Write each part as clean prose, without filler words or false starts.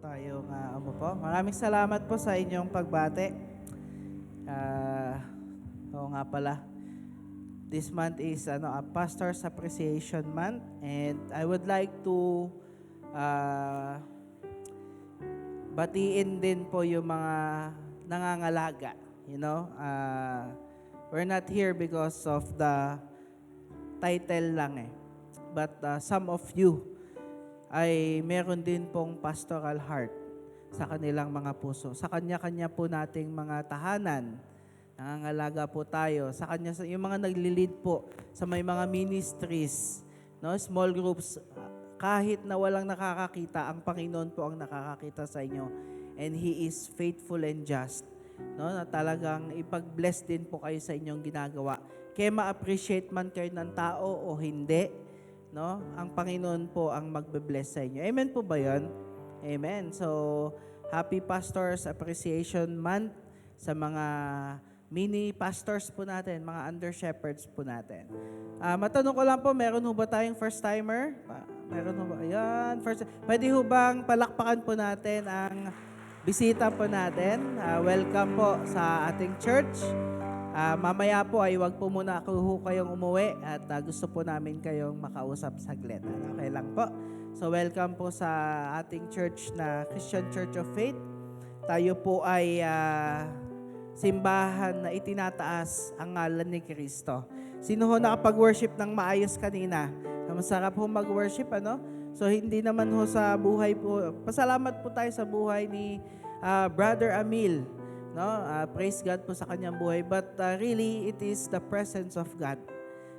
Tayo nga po. Maraming salamat po sa inyong pagbate. Ah, oo nga pala. This month is a Pastor's Appreciation Month, and I would like to ah, batiin din po yung mga nangangalaga. We're not here because of the title lang eh. But some of you ay meron din pong pastoral heart sa kanilang mga puso. Sa kanya-kanya po nating mga tahanan, nangangalaga po tayo. Sa kanya, yung mga nagli-lead po sa may mga ministries, no, small groups, kahit na walang nakakakita, ang Panginoon po ang nakakakita sa inyo. And He is faithful and just. No, na talagang ipag-bless din po kayo sa inyong ginagawa. Kaya ma-appreciate man kayo ng tao o hindi, no? Ang Panginoon po ang magbe-bless sa inyo. Amen po ba 'yon? Amen. So, Happy Pastors Appreciation Month sa mga mini pastors po natin, mga under shepherds po natin. Matanong ko lang po, meron ho ba tayong first timer? Meron ho ba? Ayan, first. Pwede ho bang palakpakan po natin ang bisita po natin? Welcome po sa ating church. Mamaya po ay wag po muna ako kayong umuwi at gusto po namin kayong makausap saglit. Okay lang po. So welcome po sa ating church na Christian Church of Faith. Tayo po ay simbahan na itinataas ang ngalan ni Kristo. Sino ho nakapag-worship ng maayos kanina? Masarap ho mag-worship, ano? So hindi naman ho sa buhay po. Pasalamat po tayo sa buhay ni Brother Amil. No, praise God po sa kanyang buhay. But really, it is the presence of God.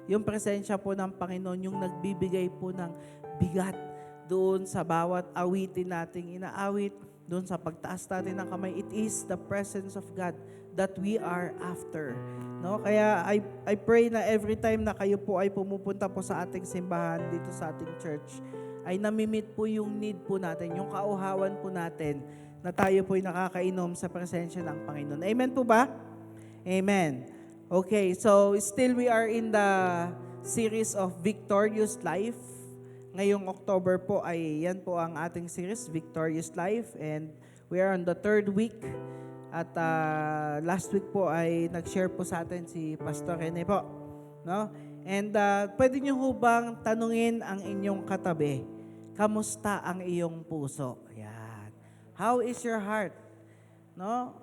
Yung presensya po ng Panginoon, yung nagbibigay po ng bigat doon sa bawat awitin nating inaawit, doon sa pagtaas natin ng kamay. It is the presence of God that we are after. No, kaya I pray na every time na kayo po ay pumupunta po sa ating simbahan dito sa ating church, ay namimit po yung need po natin, yung kauhawan po natin, na tayo po'y nakakainom sa presensya ng Panginoon. Amen po ba? Amen. Okay, so still we are in the series of Victorious Life. Ngayong October po ay yan po ang ating series, Victorious Life. And we are on the 3rd week. At last week po ay nag-share po sa atin si Pastor Rene po. No? And pwede nyo ho bang tanungin ang inyong katabi, kamusta ang iyong puso? Ayan. How is your heart? No?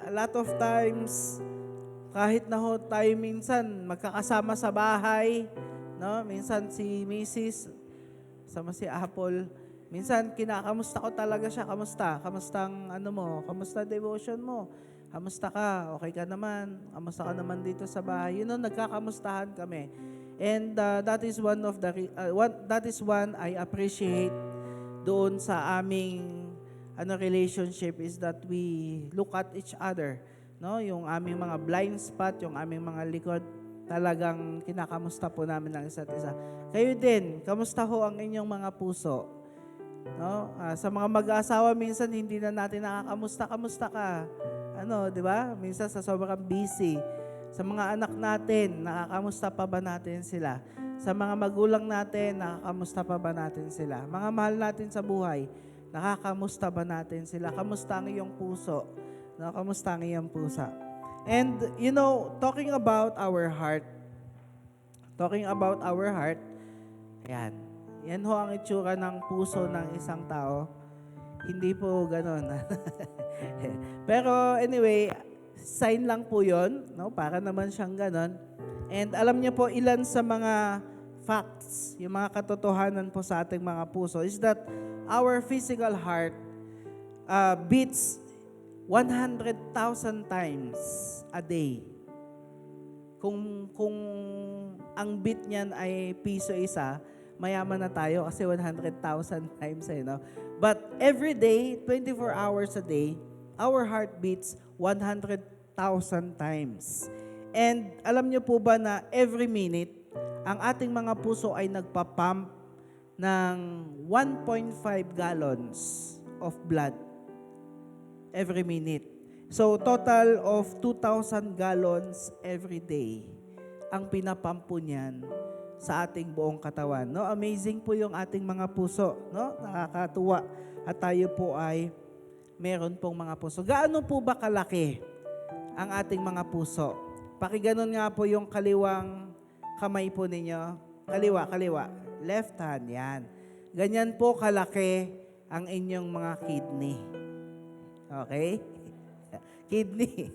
A lot of times, kahit na ho tayo minsan magkakasama sa bahay, no? Minsan si Mrs. sama si Apple, minsan kinakamusta ko talaga siya. Kamusta? Kamustang mo? Kamusta devotion mo? Kamusta ka? Okay ka naman? Kamusta ka naman dito sa bahay? Nagkakamustahan kami. And that is one I appreciate doon sa aming relationship, is that we look at each other, no? Yung aming mga blind spot, yung aming mga likod, talagang kinakamusta po namin ang isa't isa. Kayo din, kamusta ho ang inyong mga puso? No? Sa mga mag-aasawa, minsan hindi na natin kamusta ka? Di ba? Minsan sa sobrang busy. Sa mga anak natin, nakakamusta pa ba natin sila? Sa mga magulang natin, nakakamusta pa ba natin sila? Mga mahal natin sa buhay, nakakamusta ba natin sila? Kamusta ang iyong puso? No? Kamusta ang iyong pusa? And, talking about our heart, yan. Yan ho ang itsura ng puso ng isang tao. Hindi po ganon. Pero anyway, sign lang po yun, no? Para naman siyang ganon. And alam niyo po, ilan sa mga facts, yung mga katotohanan po sa ating mga puso, is that our physical heart beats 100,000 times a day. Kung ang beat niyan ay piso isa, mayaman na tayo kasi 100,000 times no? But every day, 24 hours a day, our heart beats 100,000 times. And alam niyo po ba na every minute, ang ating mga puso ay nagpapump ng 1.5 gallons of blood every minute. So, total of 2,000 gallons every day ang pinapampo niyan sa ating buong katawan. No? Amazing po yung ating mga puso. No? Nakakatuwa. at tayo po ay meron pong mga puso. Gaano po ba kalaki ang ating mga puso? Pakiganon nga po yung kaliwang kamay po ninyo. Kaliwa, kaliwa. Left hand, yan. Ganyan po kalaki ang inyong mga kidney. Okay? Kidney.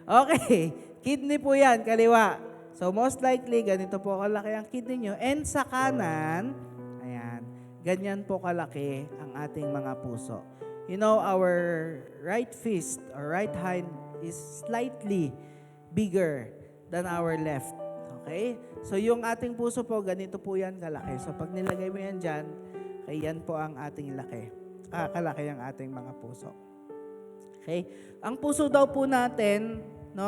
Okay. Kidney po yan, kaliwa. So most likely, ganito po kalaki ang kidney nyo. And sa kanan, ayan, ganyan po kalaki ang ating mga puso. You know, our right fist or right hand is slightly bigger than our left. Okay? So yung ating puso po, ganito po yan kalaki. So pag nilagay mo yan dyan, kaya yan po ang ating laki. Kalaki ang ating mga puso. Okay? Ang puso daw po natin, no,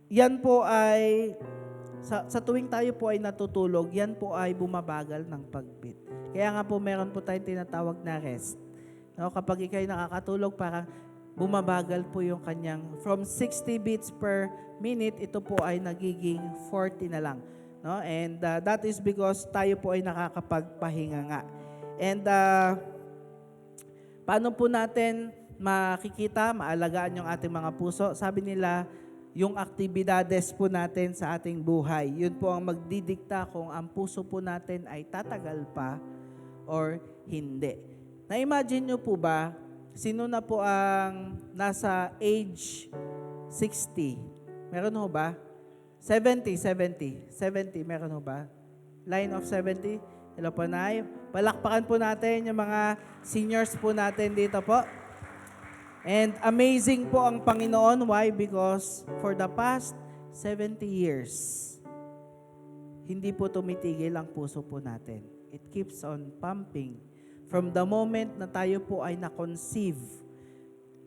yan po ay, sa tuwing tayo po ay natutulog, yan po ay bumabagal ng pagbeat. Kaya nga po meron po tayong tinatawag na rest. No, kapag ikay nakakatulog, parang bumabagal po yung kanyang, from 60 beats per minute, ito po ay nagiging 40 na lang. No? And that is because tayo po ay nakakapagpahinga nga. And paano po natin makikita, maalagaan yung ating mga puso? Sabi nila, yung aktibidades po natin sa ating buhay, yun po ang magdidikta kung ang puso po natin ay tatagal pa or hindi. Na-imagine nyo po ba, sino na po ang nasa age 60? Meron ho ba? 70, meron ho ba? Line of 70? Hello po, Nay. Palakpakan po natin yung mga seniors po natin dito po. And amazing po ang Panginoon. Why? Because for the past 70 years, hindi po tumitigil ang puso po natin. It keeps on pumping. From the moment na tayo po ay na-conceive,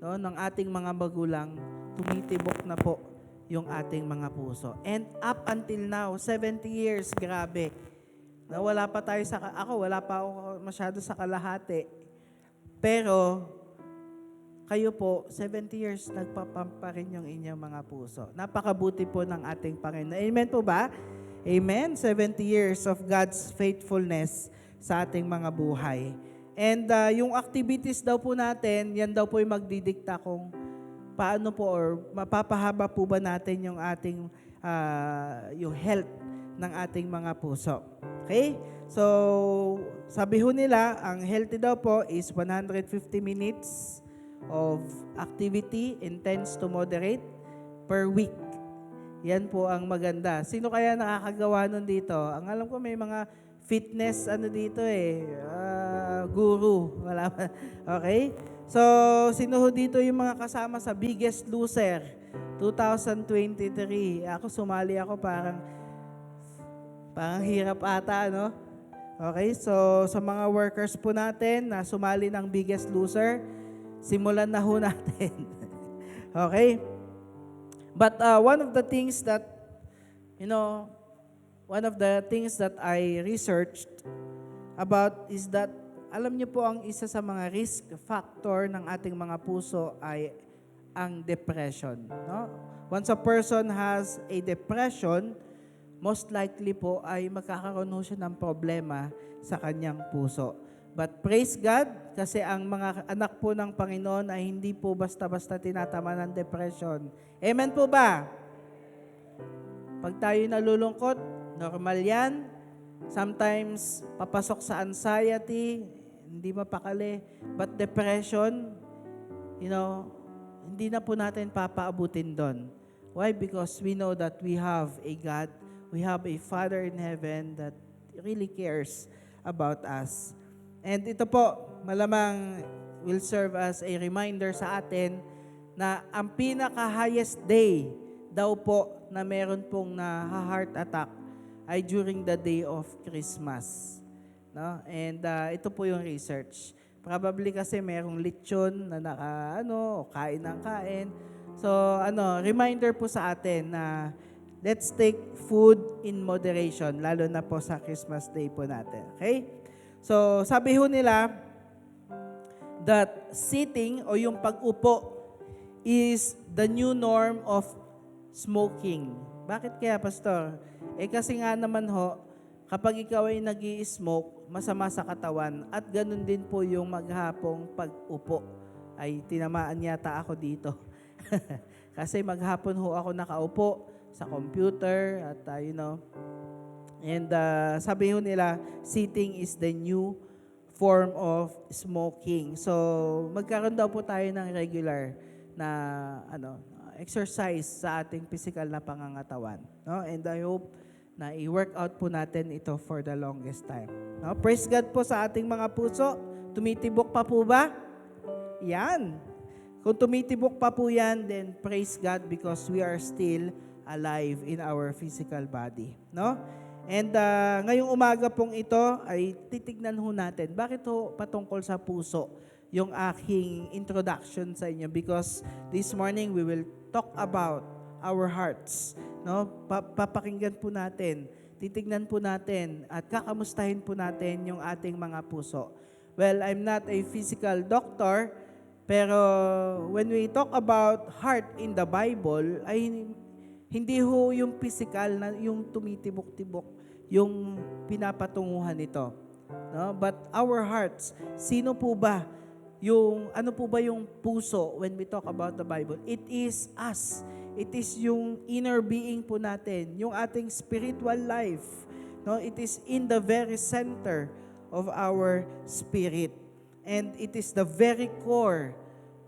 no, ng ating mga magulang, tumitibok na po yung ating mga puso. And up until now, 70 years, grabe. Na wala pa tayo wala pa ako masyado sa kalahati. Pero, kayo po, 70 years, nagpapump pa rin yung inyong mga puso. Napakabuti po ng ating Panginoon. Amen po ba? Amen? 70 years of God's faithfulness sa ating mga buhay. And yung activities daw po natin, yan daw po yung magdidikta kung paano po or mapapahaba po ba natin yung ating, yung health ng ating mga puso. Okay? So, sabi ho nila, ang healthy daw po is 150 minutes of activity, intense to moderate, per week. Yan po ang maganda. Sino kaya nakakagawa nun dito? Ang alam ko may mga fitness dito guru. Wala ba? Okay? So, sino ho dito yung mga kasama sa Biggest Loser 2023? Ako sumali ako, parang hirap ata, no? Okay? So, sa mga workers po natin na sumali ng Biggest Loser, simulan na ho natin. Okay? But one of the things that I researched about is that, alam niyo po, ang isa sa mga risk factor ng ating mga puso ay ang depression. No? Once a person has a depression, most likely po ay magkakaroon ho siya ng problema sa kanyang puso. But praise God, kasi ang mga anak po ng Panginoon ay hindi po basta-basta tinatama ng depression. Amen po ba? Pag tayo nalulungkot, normal yan. Sometimes, papasok sa anxiety, hindi mapakali. But depression, hindi na po natin papaabutin doon. Why? Because we know that we have a God, we have a Father in heaven that really cares about us. And ito po, malamang will serve as a reminder sa atin na ang pinaka-highest day daw po na meron pong na-heart attack ay during the day of Christmas. No? And ito po yung research. Probably kasi merong lechon na kain ng kain. So, reminder po sa atin na let's take food in moderation, lalo na po sa Christmas day po natin. Okay? So, sabi ho nila that sitting o yung pag-upo is the new norm of smoking. Bakit kaya, Pastor? Kasi nga naman ho, kapag ikaw ay nag-i-smoke, masama sa katawan at ganun din po yung maghapong pag-upo. Ay tinamaan yata ako dito. Kasi maghapon ho ako nakaupo sa computer at and sabi ho nila, sitting is the new form of smoking. So magkaroon daw po tayo ng regular na exercise sa ating physical na pangangatawan. No? And I hope na i-workout po natin ito for the longest time. No? Praise God po sa ating mga puso. Tumitibok pa po ba? Yan. Kung tumitibok pa po yan, then praise God because we are still alive in our physical body. No? And ngayong umaga pong ito ay titignan ho natin. Bakit ho patungkol sa puso yung aking introduction sa inyo? Because this morning we will talk about our hearts. No? Papakinggan po natin, titignan po natin at kakamustahin po natin yung ating mga puso. Well, I'm not a physical doctor, pero when we talk about heart in the Bible, ay hindi ho yung physical na yung tumitibok-tibok, yung pinapatunguhan nito. No? But our hearts, sino po ba? Ano po ba yung puso when we talk about the Bible? It is us. It is yung inner being po natin, yung ating spiritual life. No? It is in the very center of our spirit. And it is the very core,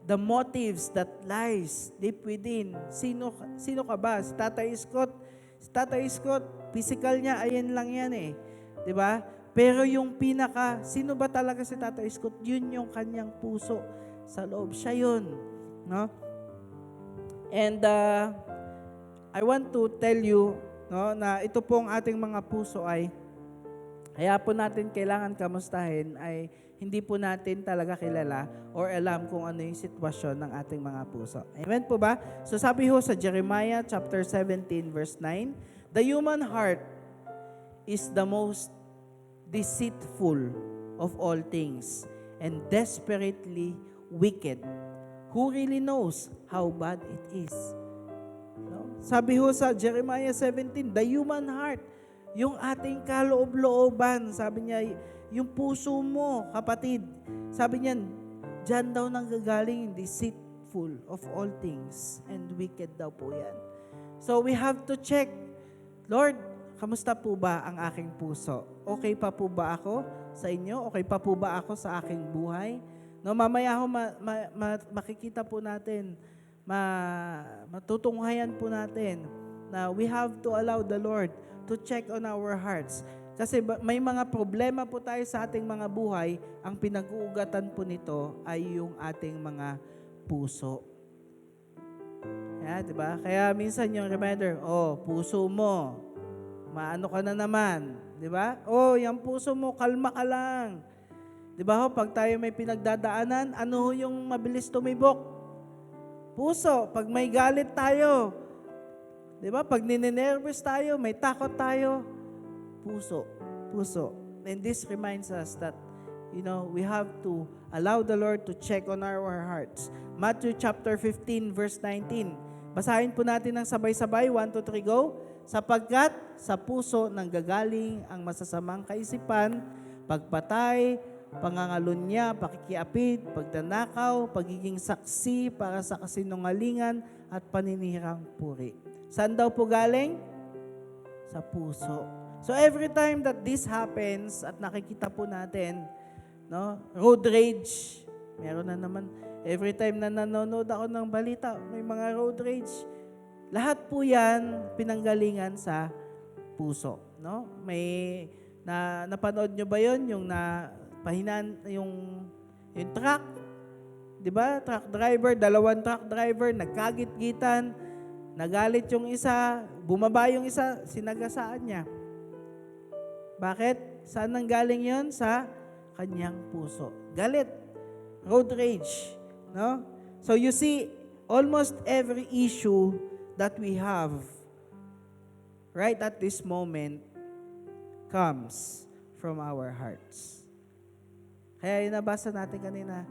the motives that lies deep within. Sino ka ba? Si Tatay Scott. Si Tatay Scott, physical niya, ayan lang yan eh. 'Di ba? Pero yung sino ba talaga si Tatay Scott? Yun yung kanyang puso sa loob. Siya yun. No? And I want to tell you, no, na ito pong ating mga puso ay, kaya po natin kailangan kamustahin ay hindi po natin talaga kilala or alam kung ano yung sitwasyon ng ating mga puso. Amen po ba? So sabi ho sa Jeremiah chapter 17 verse 9, the human heart is the most deceitful of all things and desperately wicked. Who really knows how bad it is? No? Sabi ho sa Jeremiah 17, the human heart, yung ating kaloob-looban, sabi niya, yung puso mo, kapatid, sabi niya, dyan daw nanggagaling, deceitful of all things, and wicked daw po yan. So we have to check, Lord, kamusta po ba ang aking puso? Okay pa po ba ako sa inyo? Okay pa po ba ako sa aking buhay? No, mamaya ho makikita po natin, matutunghayan po natin na we have to allow the Lord to check on our hearts. Kasi may mga problema po tayo sa ating mga buhay, ang pinag-uugatan po nito ay yung ating mga puso. Diba? Kaya minsan yung reminder, puso mo, maano ka na naman. Diba? Yung puso mo, kalma ka lang. Diba pag tayo may pinagdadaanan, ano yung mabilis tumibok? Puso. Pag may galit tayo, diba? Pag ninenervous tayo, may takot tayo, puso. And this reminds us that, we have to allow the Lord to check on our hearts. Matthew chapter 15 verse 19. Basahin po natin ng sabay-sabay. 1, 2, 3, go. Sapagkat sa puso nanggagaling ang masasamang kaisipan, pagpatay, pangangalunya, pakikiapid, pagdanakaw, pagiging saksi para sa kasinungalingan at paninirang puri. Saan daw po galing? Sa puso. So every time that this happens at nakikita po natin, no, road rage, meron na naman. Every time na nanonood ako ng balita, may mga road rage. Lahat po yan pinanggalingan sa puso, no? May napanood nyo ba 'yon yung yung truck, 'di ba? Truck driver, 2 truck driver nagkagit-gitan, nagalit yung isa, bumaba yung isa, sinagasaan niya. Bakit? Saan nanggaling yon? Sa kanyang puso. Galit. Road rage. No? So you see, almost every issue that we have right at this moment comes from our hearts. Kaya yung nabasa natin kanina,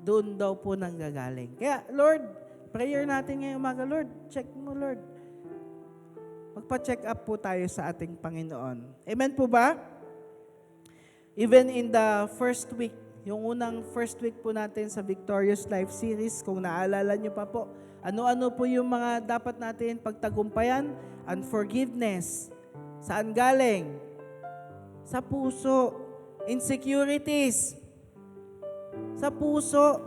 doon daw po nanggagaling. Kaya, Lord, prayer natin ngayong umaga, Lord, check mo, Lord. Magpa-check up po tayo sa ating Panginoon. Amen po ba? Even in the first week, yung unang first week po natin sa Victorious Life Series, kung naalala nyo pa po, ano-ano po yung mga dapat natin pagtagumpayan? Unforgiveness. Saan galing? Sa puso. Insecurities. Sa puso.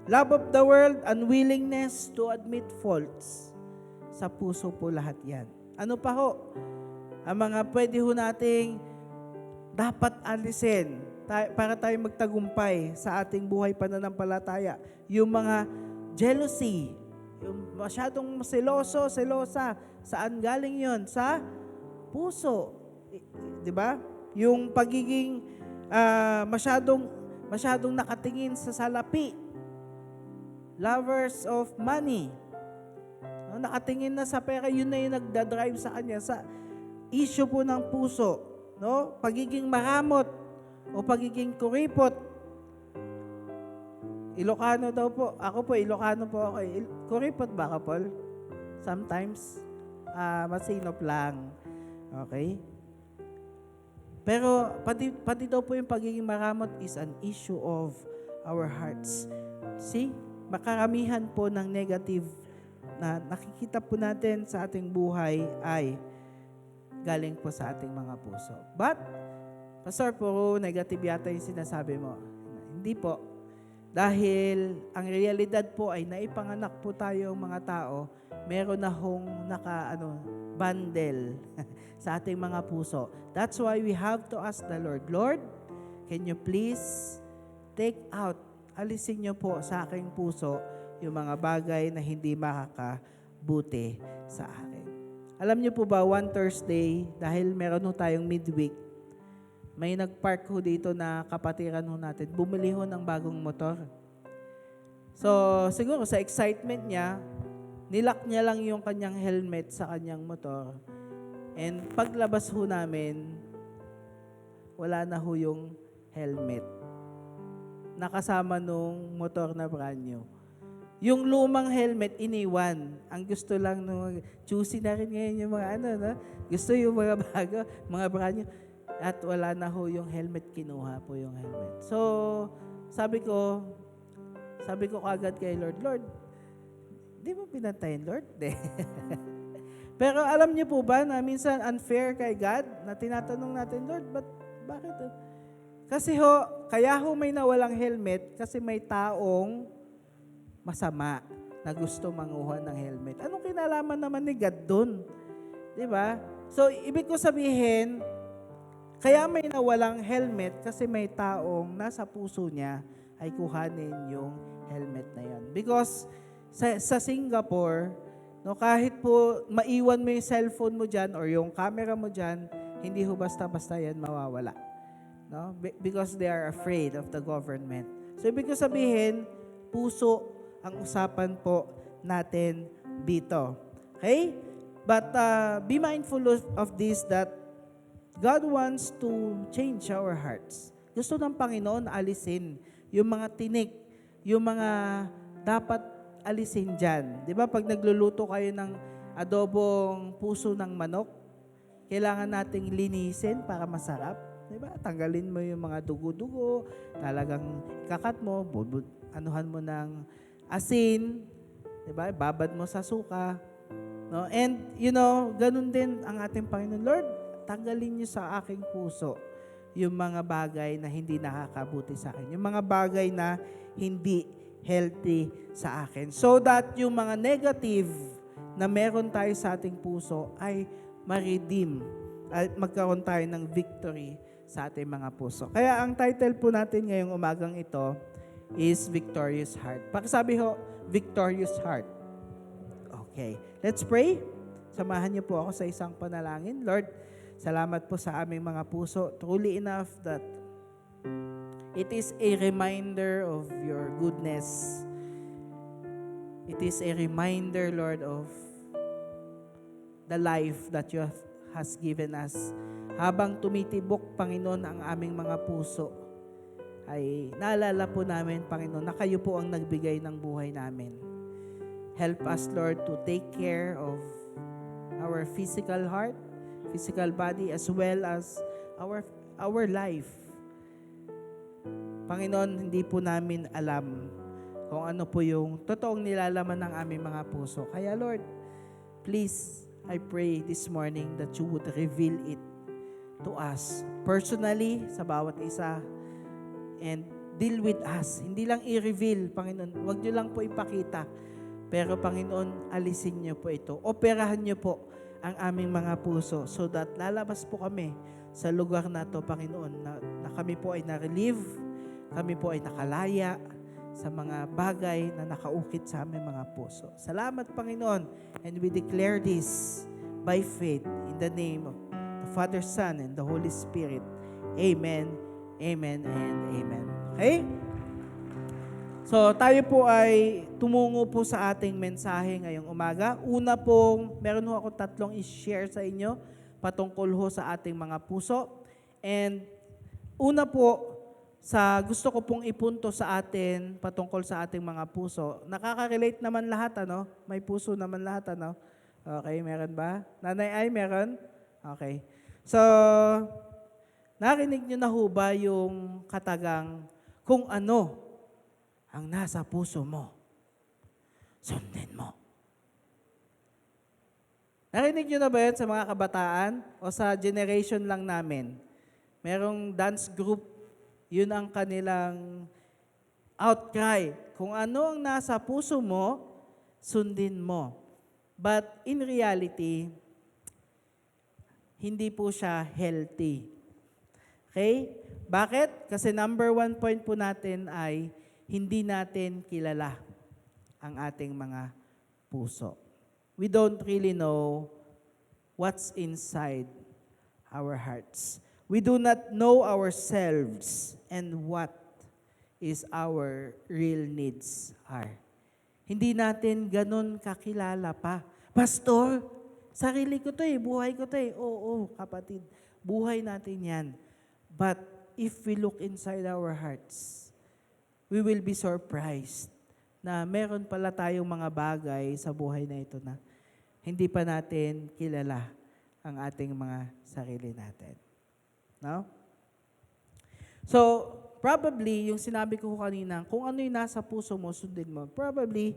Love of the world, unwillingness to admit faults. Sa puso po lahat yan. Ano pa ho? Ang mga pwede ho nating dapat alisin para tayo magtagumpay sa ating buhay pananampalataya. Yung mga jealousy, yung masyadong seloso, selosa, saan galing yon? Sa puso. Di ba? Yung pagiging masyadong nakatingin sa salapi. Lovers of money. No, nakatingin na sa pera, yun na yung nagdadrive sa kanya sa issue po ng puso. No? Pagiging maramot o pagiging kuripot. Ilocano daw po. Ako po, Ilocano po ako. Kuripot ba ka, Paul? Sometimes. Masinop lang. Okay? Pero pati daw po yung pagiging maramot is an issue of our hearts. See? Makaramihan po ng negative na nakikita po natin sa ating buhay ay galing po sa ating mga puso. But, Pastor, puro negative yata yung sinasabi mo. Hindi po. Dahil ang realidad po ay naipanganak po tayo mga tao, meron na hong bundle sa ating mga puso. That's why we have to ask the Lord, Lord, can you please take out, alisin niyo po sa aking puso yung mga bagay na hindi makakabuti sa akin. Alam niyo po ba, one Thursday, dahil meron ho tayong midweek, may nagpark ho dito na kapatiran ho natin. Bumili ho ng bagong motor. So, siguro sa excitement niya, nilak niya lang yung kanyang helmet sa kanyang motor. And paglabas ho namin, wala na ho yung helmet. Nakasama nung motor na brand new. Yung lumang helmet, iniwan. Ang gusto lang nung, choosy na rin ngayon yung mga no? Gusto yung mga bago, mga brand new. At wala na ho yung helmet, kinuha po yung helmet. So, sabi ko kagad kay Lord, Lord, di mo pinantayin, Lord? Pero alam niyo po ba na minsan unfair kay God na tinatanong natin, Lord, bakit? Kasi kaya may nawalang helmet kasi may taong masama na gusto manguha ng helmet. Anong kinalaman naman ni God dun? Di ba? So, ibig ko sabihin, kaya may nawalang helmet kasi may taong nasa puso niya ay kuhanin yung helmet na yan. Because sa Singapore, no, kahit po maiwan mo yung cellphone mo dyan or yung camera mo dyan, hindi ho basta-basta yan mawawala. No? Because they are afraid of the government. So, ibig ko sabihin, puso ang usapan po natin dito. Okay? But be mindful of this that God wants to change our hearts. Gusto ng Panginoon alisin yung mga tinik, yung mga dapat alisin dyan. Di ba pag nagluluto kayo ng adobong puso ng manok, kailangan nating linisin para masarap. Di ba? Tanggalin mo yung mga dugo-dugo, talagang kakat mo, anuhan mo ng asin, di ba? Babad mo sa suka. No? And, ganun din ang ating Panginoon. Lord, tanggalin niyo sa aking puso yung mga bagay na hindi nakakabuti sa akin. Yung mga bagay na hindi healthy sa akin. So that yung mga negative na meron tayo sa ating puso ay ma-redeem at magkaroon tayo ng victory sa ating mga puso. Kaya ang title po natin ngayong umagang ito is Victorious Heart. Pakisabi ho, Victorious Heart. Okay. Let's pray. Samahan niyo po ako sa isang panalangin. Lord, salamat po sa aming mga puso. Truly enough that it is a reminder of your goodness. It is a reminder, Lord, of the life that you has given us. Habang tumitibok, Panginoon, ang aming mga puso, ay naalala po namin, Panginoon, na kayo po ang nagbigay ng buhay namin. Help us, Lord, to take care of our physical heart, physical body, as well as our life. Panginoon, hindi po namin alam kung ano po yung totoong nilalaman ng aming mga puso. Kaya Lord, please, I pray this morning that you would reveal it to us personally sa bawat isa and deal with us. Hindi lang i-reveal, Panginoon. Huwag niyo lang po ipakita. Pero Panginoon, alisin niyo po ito. Operahan niyo po ang aming mga puso so that lalabas po kami sa lugar na to, Panginoon, na kami po ay na-relieve, kami po ay nakalaya sa mga bagay na nakaukit sa aming mga puso. Salamat, Panginoon. And we declare this by faith in the name of the Father, Son, and the Holy Spirit. Amen, amen, and amen. Okay? So, tayo po ay tumungo po sa ating mensahe ngayong umaga. Una pong, meron ho ako 3 i-share sa inyo patungkol ho sa ating mga puso. And una po, gusto ko pong ipunto sa atin patungkol sa ating mga puso. Nakaka-relate naman lahat, ano? May puso naman lahat, ano? Okay, meron ba? Nanay ay, meron? Okay. So, narinig nyo na ho ba yung katagang, kung ano ang nasa puso mo, sundin mo. Narinig nyo na ba yun sa mga kabataan o sa generation lang namin? Merong dance group, yun ang kanilang outcry. Kung ano ang nasa puso mo, sundin mo. But in reality, hindi po siya healthy. Okay? Bakit? Kasi number 1 point po natin ay hindi natin kilala ang ating mga puso. We don't really know what's inside our hearts. We do not know ourselves and what is our real needs are. Hindi natin ganun kakilala pa. Pastor, sarili ko to buhay ko to Oo, kapatid, buhay natin yan. But if we look inside our hearts, we will be surprised na meron pala tayong mga bagay sa buhay na ito na hindi pa natin kilala ang ating mga sarili natin. No? So, probably, yung sinabi ko kanina, kung ano yung nasa puso mo, sundin mo. Probably,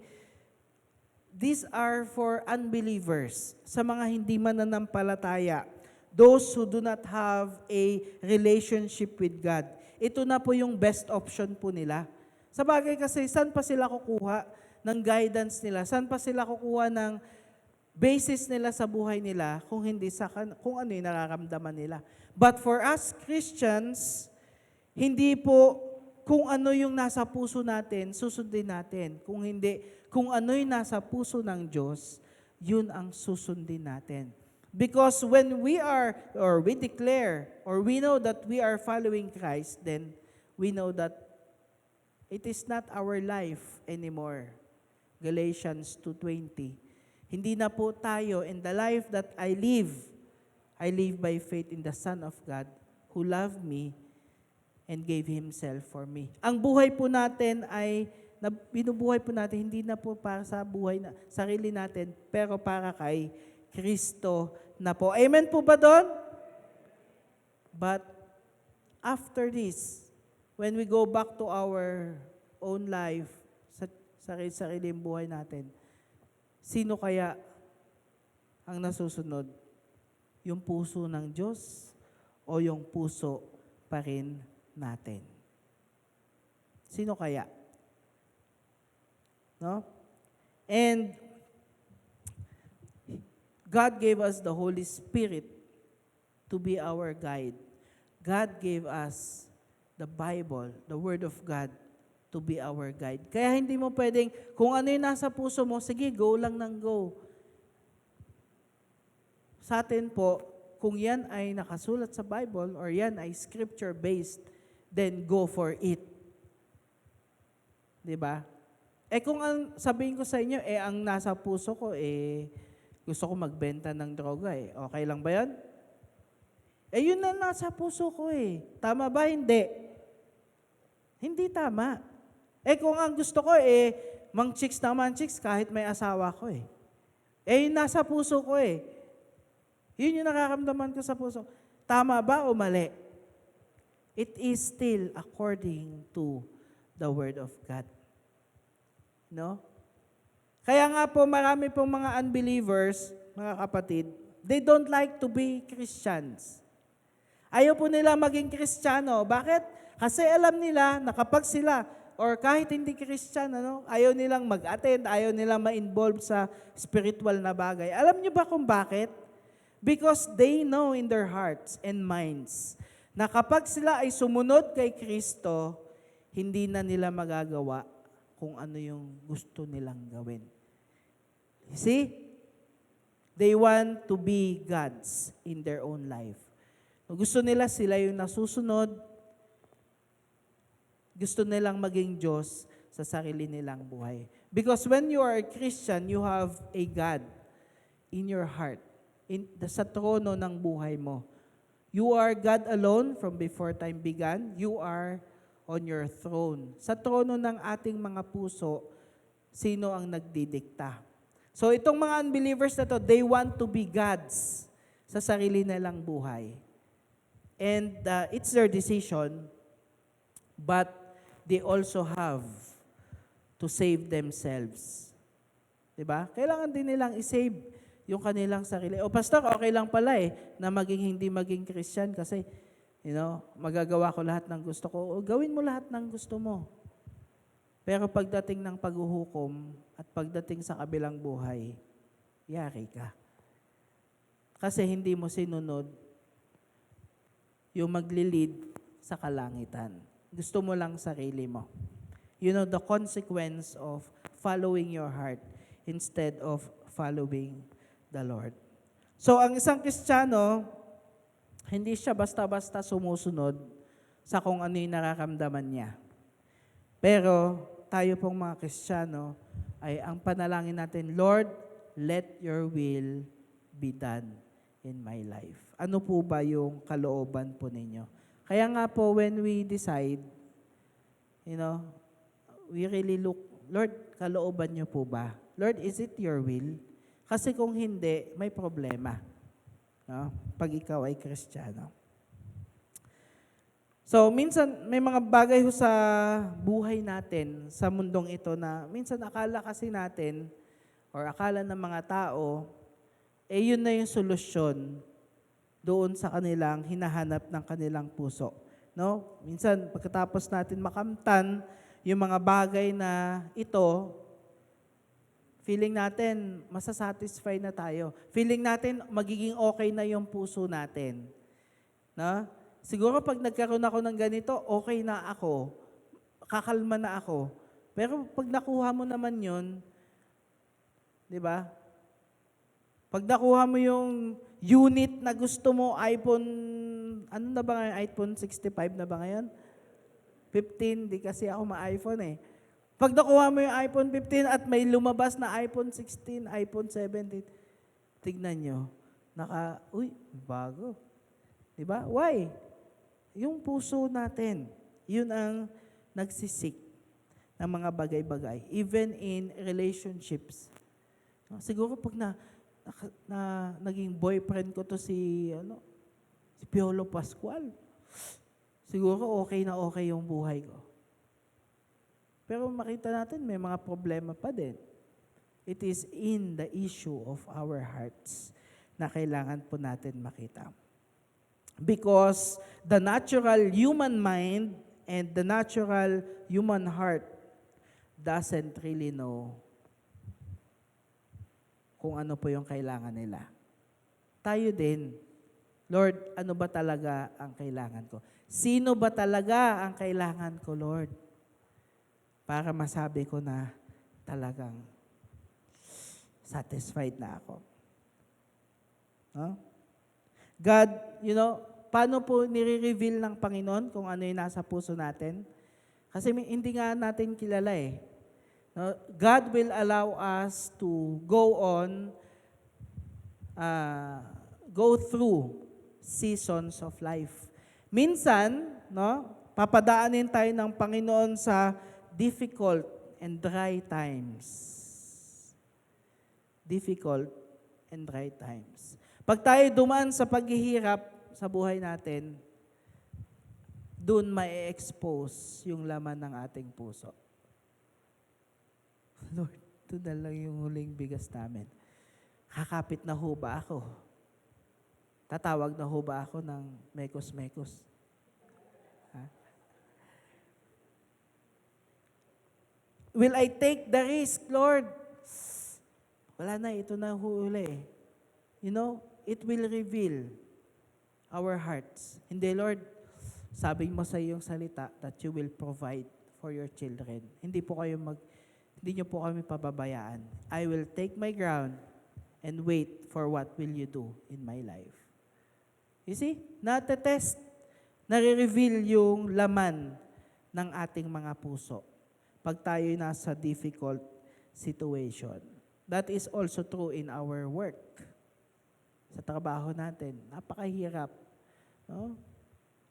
these are for unbelievers, sa mga hindi mananampalataya, those who do not have a relationship with God. Ito na po yung best option po nila. Sa bagay kasi, saan pa sila kukuha ng guidance nila? Saan pa sila kukuha ng basis nila sa buhay nila kung hindi sa kung ano yung nararamdaman nila? But for us Christians, hindi po kung ano yung nasa puso natin, susundin natin. Kung hindi, kung ano yung nasa puso ng Diyos, yun ang susundin natin. Because when we are, or we declare, or we know that we are following Christ, then we know that it is not our life anymore. Galatians 2:20. Hindi na po tayo, in the life that I live by faith in the Son of God who loved me and gave Himself for me. Ang buhay po natin ay, binubuhay po natin, hindi na po para sa buhay na sarili natin, pero para kay Kristo na po. Amen po ba doon? But after this, when we go back to our own life, sa sariling buhay natin, sino kaya ang nasusunod? Yung puso ng Diyos o yung puso pa rin natin? Sino kaya? No? And God gave us the Holy Spirit to be our guide. God gave us the Bible, the Word of God, to be our guide. Kaya hindi mo pwedeng, kung ano yung nasa puso mo, sige, go lang ng go. Sa atin po, kung yan ay nakasulat sa Bible or yan ay scripture-based, then go for it. Diba? Kung sabihin ko sa inyo, ang nasa puso ko, gusto ko magbenta ng droga okay lang ba yan? Yun na nasa puso ko Tama ba? Hindi. Hindi tama. Kung ang gusto ko mang-chicks na mang-chicks kahit may asawa ko yun nasa puso ko Yun yung nakakamdaman ko sa puso. Tama ba o mali? it is still according to the Word of God. No? Kaya nga po, marami pong mga unbelievers, mga kapatid, they don't like to be Christians. Ayaw po nila maging Kristiyano. Bakit? Kasi alam nila na kapag sila, or kahit hindi Christian, ayaw nilang mag-attend, ayaw nilang ma-involve sa spiritual na bagay. Alam niyo ba kung bakit? Because they know in their hearts and minds na kapag sila ay sumunod kay Kristo, hindi na nila magagawa kung ano yung gusto nilang gawin. You see? They want to be gods in their own life. Gusto nila sila yung nasusunod, gusto nilang maging Diyos sa sarili nilang buhay. Because when you are a Christian, you have a God in your heart, sa trono ng buhay mo. You are God alone from before time began. You are on your throne. Sa trono ng ating mga puso, sino ang nagdidikta? So itong mga unbelievers na to, they want to be gods sa sarili nilang buhay. And it's their decision, but they also have to save themselves. Diba? Kailangan din nilang isave yung kanilang sarili. O pastor, okay lang pala na hindi maging Christian kasi, magagawa ko lahat ng gusto ko. O gawin mo lahat ng gusto mo. Pero pagdating ng paghuhukom at pagdating sa kabilang buhay, yari ka. Kasi hindi mo sinunod yung maglilid sa kalangitan. Gusto mo lang sarili mo. The consequence of following your heart instead of following the Lord. So, ang isang Kristiyano, hindi siya basta-basta sumusunod sa kung ano yung nararamdaman niya. Pero, tayo pong mga Kristiyano, ay ang panalangin natin, Lord, let your will be done in my life. Ano po ba yung kalooban po ninyo? Kaya nga po, when we decide, we really look, Lord, kalooban niyo po ba? Lord, is it your will? Kasi kung hindi, may problema. No? Pag ikaw ay Kristiyano. So, minsan, may mga bagay sa buhay natin, sa mundong ito na, minsan akala kasi natin, or akala ng mga tao, yun na yung solusyon doon sa kanilang hinahanap ng kanilang puso. No? Minsan, pagkatapos natin makamtan yung mga bagay na ito, feeling natin masasatisfy na tayo. Feeling natin magiging okay na yung puso natin. No? Siguro pag nagkaroon ako ng ganito, okay na ako. Kakalma na ako. Pero pag nakuha mo naman yun, di ba? Pag nakuha mo yung unit na gusto mo, iPhone, ano na ba ngayon? iPhone 65 na ba ngayon? 15, di kasi ako ma-iPhone eh. Pag nakuha mo yung iPhone 15 at may lumabas na iPhone 16, iPhone 17, tignan nyo, bago. Di ba? Why? Yung puso natin, yun ang nagsisik ng mga bagay-bagay. Even in relationships. Siguro pag naging boyfriend ko to si Piolo Pascual. Siguro okay na okay yung buhay ko. Pero makita natin may mga problema pa din. It is in the issue of our hearts na kailangan po natin makita. Because the natural human mind and the natural human heart doesn't really know kung ano po yung kailangan nila. Tayo din, Lord, ano ba talaga ang kailangan ko? Sino ba talaga ang kailangan ko, Lord? Para masabi ko na talagang satisfied na ako. No? God, paano po nire-reveal ng Panginoon kung ano yung nasa puso natin? Kasi hindi nga natin kilala eh. No? God will allow us to go through seasons of life. Minsan, papadaanin tayo ng Panginoon sa difficult and dry times. Difficult and dry times. Pag tayo dumaan sa paghihirap sa buhay natin, doon ma-expose yung laman ng ating puso. Lord, ito na lang yung huling bigas namin. Kakapit na ho ba ako? Tatawag na ho ba ako ng mekos-mekos? Ha? Will I take the risk, Lord? Wala na, ito na huli. You know, it will reveal our hearts. Hindi, Lord, sabi mo sa iyong salita that you will provide for your children. Hindi niyo po kami pababayaan. I will take my ground and wait for what will you do in my life. You see, natetest, nare-reveal yung laman ng ating mga puso pag tayo'y nasa difficult situation. That is also true in our work. Sa trabaho natin, napakahirap. No?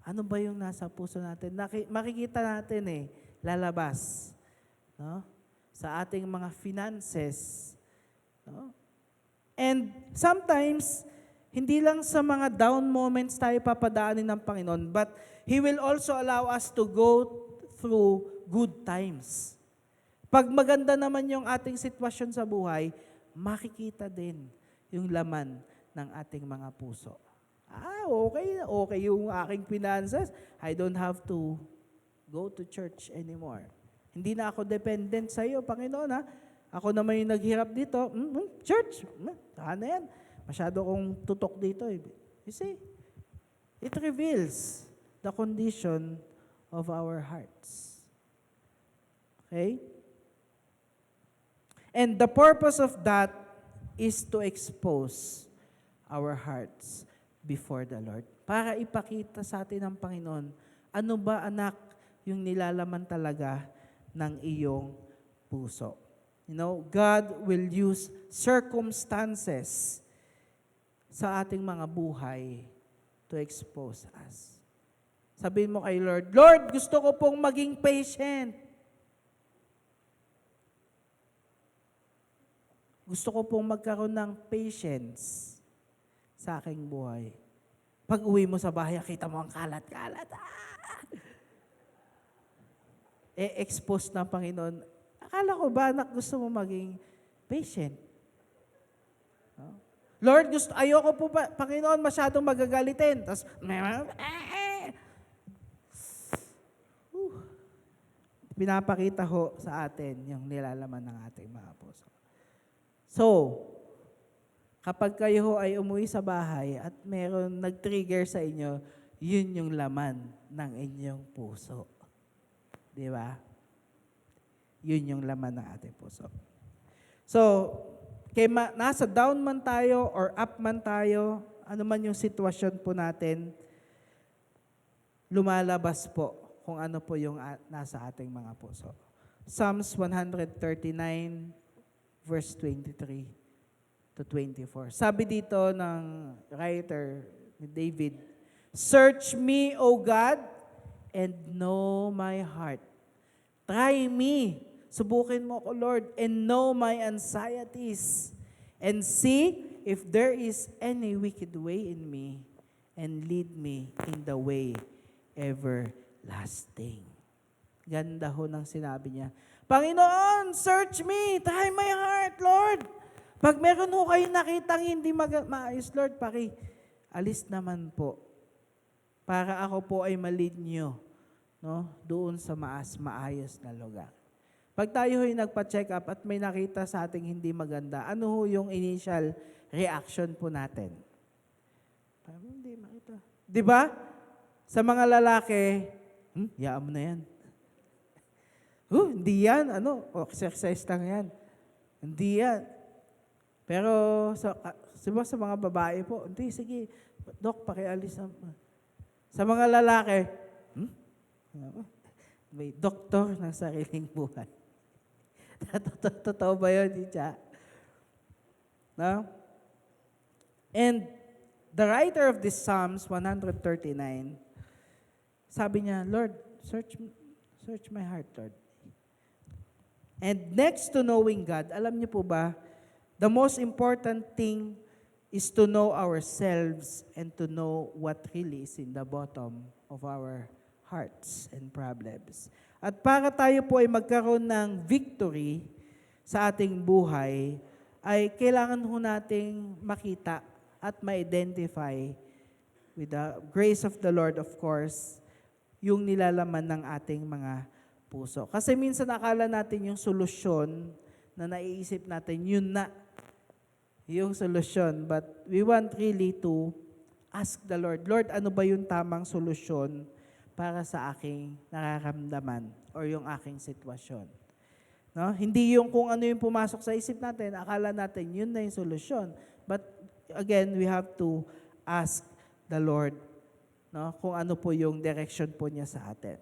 Ano ba yung nasa puso natin? Makikita natin lalabas. No? Sa ating mga finances. No? And sometimes, hindi lang sa mga down moments tayo papadaanin ng Panginoon, but He will also allow us to go through good times. Pag maganda naman yung ating sitwasyon sa buhay, makikita din yung laman ng ating mga puso. Okay yung aking finances. I don't have to go to church anymore. Hindi na ako dependent sa iyo, Panginoon, ha? Ako naman yung naghirap dito. Church, saan na yan? Masyado kong tutok dito. You see, it reveals the condition of our hearts. Okay? And the purpose of that is to expose our hearts before the Lord. Para ipakita sa atin ng Panginoon, ano ba anak yung nilalaman talaga ng iyong puso. You know, God will use circumstances sa ating mga buhay to expose us. Sabihin mo kay Lord, Lord, gusto ko pong maging patient. Gusto ko pong magkaroon ng patience sa aking buhay. Pag uwi mo sa bahay, kita mo ang kalat-kalat. Expose ng Panginoon. Akala ko ba, anak, gusto mo maging patient? No? Lord, ayoko po ba, Panginoon, masyadong magagalitin. Tapos, pinapakita ho sa atin yung nilalaman ng ating mga puso. So, kapag kayo ho ay umuwi sa bahay at meron nag-trigger sa inyo, yun yung laman ng inyong puso. Di ba? Yun yung laman ng ating puso. So, nasa down man tayo or up man tayo, ano man yung sitwasyon po natin, lumalabas po kung ano po yung nasa ating mga puso. Psalms 139 verse 23 to 24. Sabi dito ng writer ni David, search me, O God, and know my heart. Try me. Subukin mo ko, Lord, and know my anxieties. And see if there is any wicked way in me, and lead me in the way everlasting. Ganda ho ng sinabi niya. Panginoon, search me, try my heart, Lord. Pag meron ho kayo nakitang hindi maayos, Lord, alis naman po. Para ako po ay malid nyo, no, doon sa maayos na lugar. Pag tayo ay nagpa-check up at may nakita sa ating hindi maganda, ano ho yung initial reaction po natin? Hindi makita. Di ba? Sa mga lalaki, yaan mo na yan. Hindi yan. Exercise lang yan. Hindi yan. Pero sa mga babae po, hindi, sige, Dok, pakialis naman. Sa mga lalaki, may doktor ng sariling buhay. Totoo ba yun, Dicha? No? And the writer of this Psalms 139, sabi niya, Lord, search my heart, Lord. And next to knowing God, alam niyo po ba, the most important thing is to know ourselves and to know what really is in the bottom of our hearts and problems. At para tayo po ay magkaroon ng victory sa ating buhay, ay kailangan ho nating makita at ma-identify with the grace of the Lord, of course, yung nilalaman ng ating mga puso. Kasi minsan akala natin yung solusyon na naiisip natin, yun na yung solusyon. But we want really to ask the Lord, Lord, ano ba yung tamang solusyon para sa aking nararamdaman or yung aking sitwasyon? No? Hindi yung kung ano yung pumasok sa isip natin, akala natin yun na yung solusyon. But again, we have to ask the Lord, no, kung ano po yung direction po niya sa atin.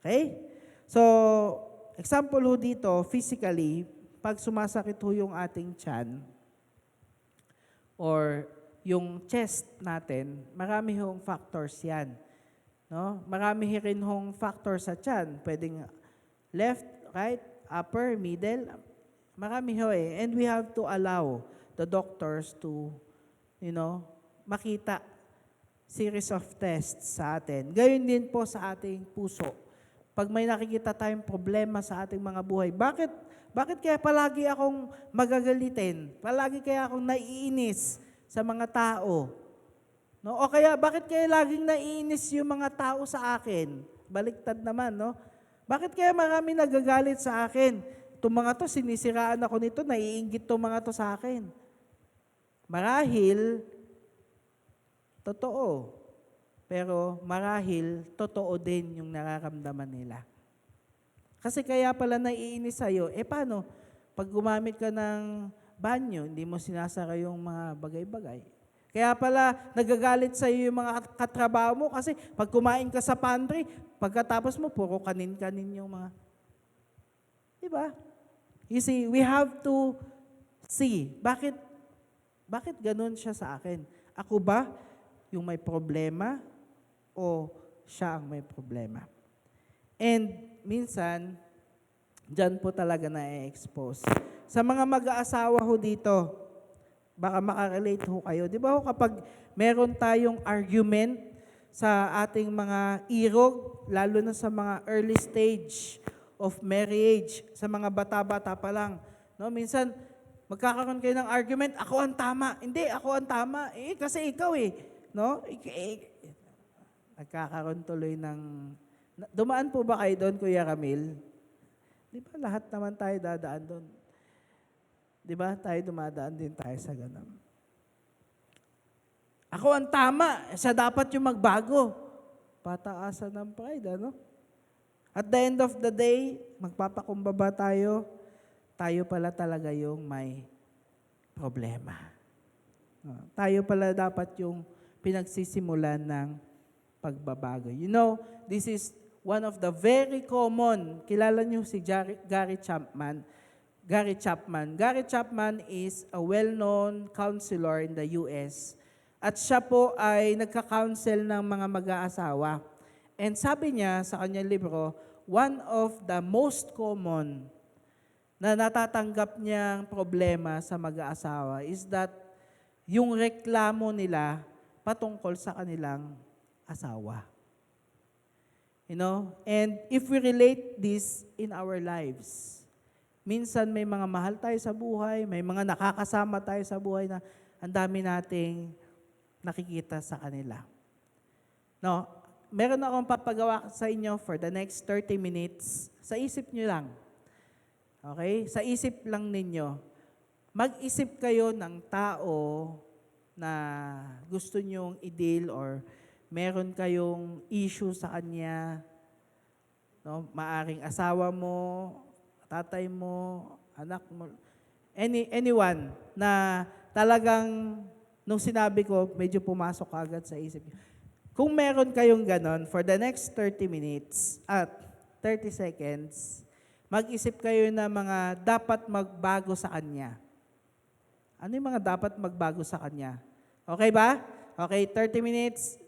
Okay? So, example ho dito, physically, pag sumasakit ho yung ating tiyan or yung chest natin, marami hong factors yan. No? Marami rin hong factors sa tiyan. Pwedeng left, right, upper, middle. Marami ho eh. And we have to allow the doctors to, makita series of tests sa atin. Gayon din po sa ating puso. Pag may nakikita tayong problema sa ating mga buhay, bakit kaya palagi akong magagalitin? Palagi kaya akong naiinis sa mga tao? No? O kaya, bakit kaya laging naiinis yung mga tao sa akin? Baliktad naman, no? Bakit kaya marami nagagalit sa akin? Itong mga to, sinisiraan ako nito, naiinggit itong mga to sa akin. Marahil, totoo. Pero marahil, totoo din yung nararamdaman nila. Kasi kaya pala naiinis sa'yo, paano? Pag gumamit ka ng banyo, hindi mo sinasara yung mga bagay-bagay. Kaya pala nagagalit sa'yo yung mga katrabaho mo kasi pag kumain ka sa pantry, pagkatapos mo, puro kanin-kanin yung mga... Diba? You see, we have to see, bakit ganun siya sa akin? Ako ba yung may problema o siya ang may problema? And minsan, dyan po talaga na-expose. Sa mga mag-aasawa ho dito, baka makarelate ho kayo. Di ba ho kapag meron tayong argument sa ating mga irog, lalo na sa mga early stage of marriage, sa mga bata-bata pa lang, no? Minsan, magkakaroon kayo ng argument, ako ang tama. Hindi, ako ang tama. Kasi ikaw no? Nagkakaroon tuloy ng... Dumaan po ba kayo doon, Kuya Ramil? Di ba lahat naman tayo dadaan doon? Di ba tayo dumadaan din tayo sa ganun? Ako ang tama, siya dapat yung magbago. Pataasan ng pride, ano? At the end of the day, magpapakumbaba tayo, tayo pala talaga yung may problema. Tayo pala dapat yung pinagsisimulan ng pagbabago. You know, this is one of the very common, kilala niyo si Gary Chapman. Gary Chapman is a well-known counselor in the US. At siya po ay nagka-counsel ng mga mag-aasawa. And sabi niya sa kanyang libro, one of the most common na natatanggap niyang problema sa mag-aasawa is that yung reklamo nila patungkol sa kanilang asawa. And if we relate this in our lives, minsan may mga mahal tayo sa buhay, may mga nakakasama tayo sa buhay na ang dami nating nakikita sa kanila. No, meron akong papagawa sa inyo for the next 30 minutes. Sa isip nyo lang. Okay? Sa isip lang ninyo. Mag-isip kayo ng tao na gusto nyong i-deal or meron kayong issue sa kanya. No? Maaring asawa mo, tatay mo, anak mo, anyone na talagang nung sinabi ko, medyo pumasok agad sa isip niyo. Kung meron kayong ganon, for the next 30 minutes at 30 seconds, mag-isip kayo na mga dapat magbago sa kanya. Ano yung mga dapat magbago sa kanya? Okay ba? Okay, 30 minutes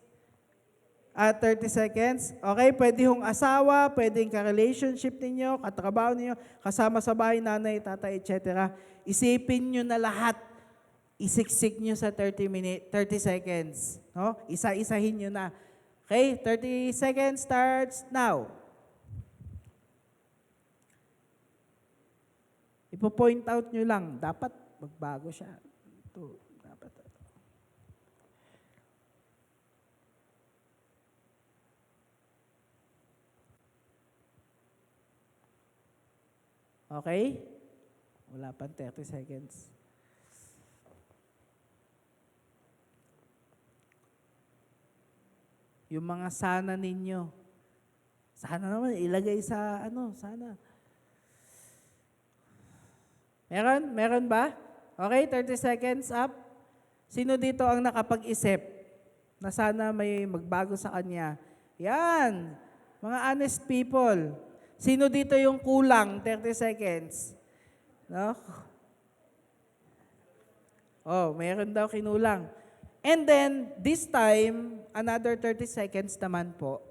at 30 seconds. Okay, pwede hong asawa, pwedeng ka-relationship ninyo, katrabaho ninyo, kasama sa bahay, nanay, tatay, etc. Isipin nyo na lahat. Isiksik nyo sa 30 seconds. No? Isa-isahin nyo na. Okay, 30 seconds starts now. Ipo-point out nyo lang, dapat magbago siya. Ito, dapat. Okay? Wala pang 30 seconds. Yung mga sana ninyo, sana naman ilagay sa sana. Meron? Meron ba? Okay, 30 seconds up. Sino dito ang nakapag-isip na sana may magbago sa kanya? Yan, mga honest people. Sino dito yung kulang? 30 seconds. No? Oh, meron daw kinulang. And then, this time, another 30 seconds naman po,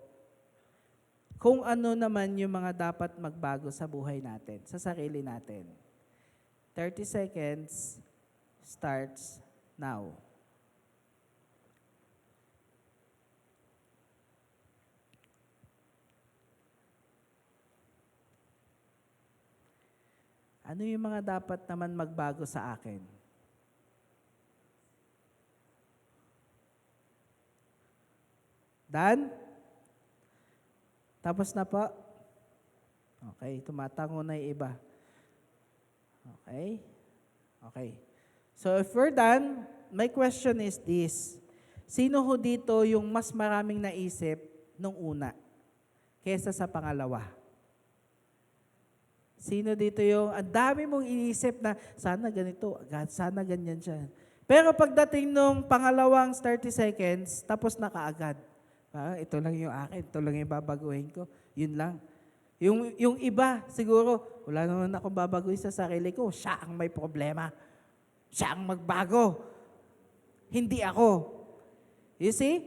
kung ano naman yung mga dapat magbago sa buhay natin, sa sarili natin. 30 seconds starts now. Ano yung mga dapat naman magbago sa akin? Dan? Tapos na po? Okay, tumatango na yung iba. Okay? Okay. So if we're done, my question is this. Sino ho dito yung mas maraming naisip nung una kesa sa pangalawa? Sino dito yung ang dami mong iisip na sana ganito, sana ganyan siya. Pero pagdating nung pangalawang 30 seconds, tapos na kaagad. Ito lang yung akin, ito lang yung babaguhin ko. Yun lang. Yung iba, siguro, wala naman akong babaguhin sa sarili ko. Siya ang may problema. Siya ang magbago. Hindi ako. You see?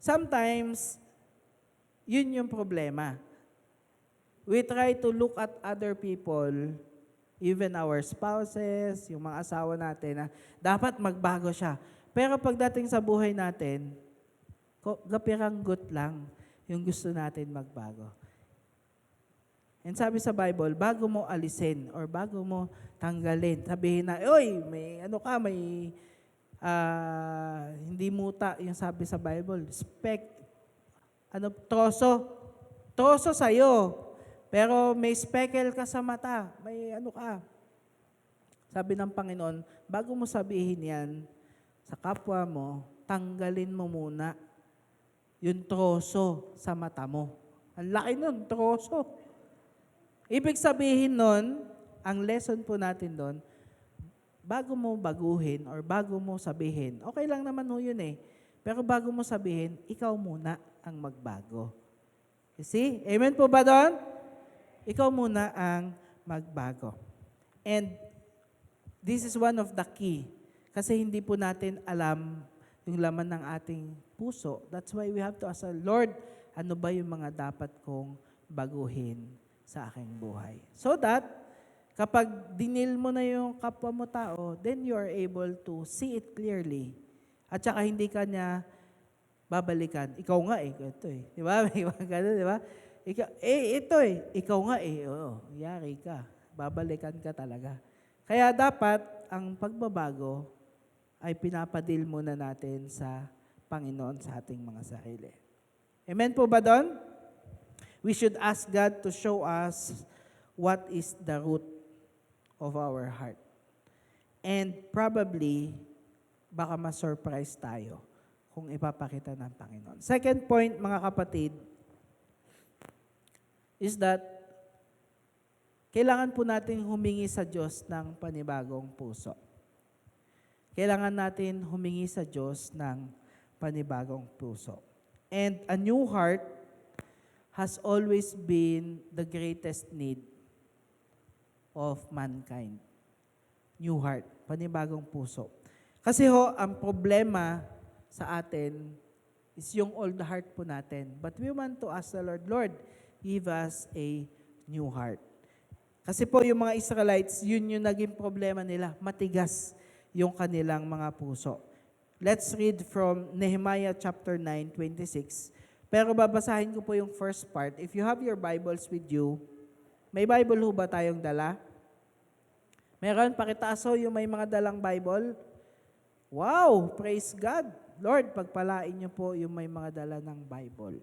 Sometimes, yun yung problema. We try to look at other people, even our spouses, yung mga asawa natin, na dapat magbago siya. Pero pagdating sa buhay natin, gapiranggot lang yung gusto natin magbago. And sabi sa Bible, bago mo alisin or bago mo tanggalin, sabihin na, oy, may hindi muta, yung sabi sa Bible, troso sa'yo. Pero may speckle ka sa mata, may ka. Sabi ng Panginoon, bago mo sabihin yan sa kapwa mo, tanggalin mo muna yung troso sa mata mo. Ang laki nun, troso. Ibig sabihin nun, ang lesson po natin doon, bago mo baguhin or bago mo sabihin, okay lang naman ho yun eh. Pero bago mo sabihin, ikaw muna ang magbago. You see? Amen po ba doon? Ikaw muna ang magbago. And this is one of the key. Kasi hindi po natin alam yung laman ng ating puso. That's why we have to ask our Lord, ano ba yung mga dapat kong baguhin sa aking buhay? So that, kapag dinil mo na yung kapwa mo tao, then you are able to see it clearly. At saka hindi ka niya babalikan. Ikaw nga ito eh. Di ba? May mga ganun, di ba? Ikaw nga oo, yari ka. Babalikan ka talaga. Kaya dapat, ang pagbabago ay pinapadil muna natin sa Panginoon sa ating mga sarili. Amen po ba doon? We should ask God to show us what is the root of our heart. And probably, baka ma-surprise tayo kung ipapakita ng Panginoon. Second point, mga kapatid, is that kailangan po natin humingi sa Diyos ng panibagong puso. Kailangan natin humingi sa Diyos ng panibagong puso. And a new heart has always been the greatest need of mankind. New heart, panibagong puso. Kasi ang problema sa atin is yung old heart po natin. But we want to ask the Lord, Lord, give us a new heart. Kasi po yung mga Israelites, yun yung naging problema nila. Matigas yung kanilang mga puso. Let's read from Nehemiah chapter 9, 26 Pero babasahin ko po yung first part. If you have your Bibles with you, may Bible ho ba tayong dala? Meron, pakitaas ho yung may mga dalang Bible. Wow! Praise God! Lord, pagpalain niyo po yung may mga dala ng Bible.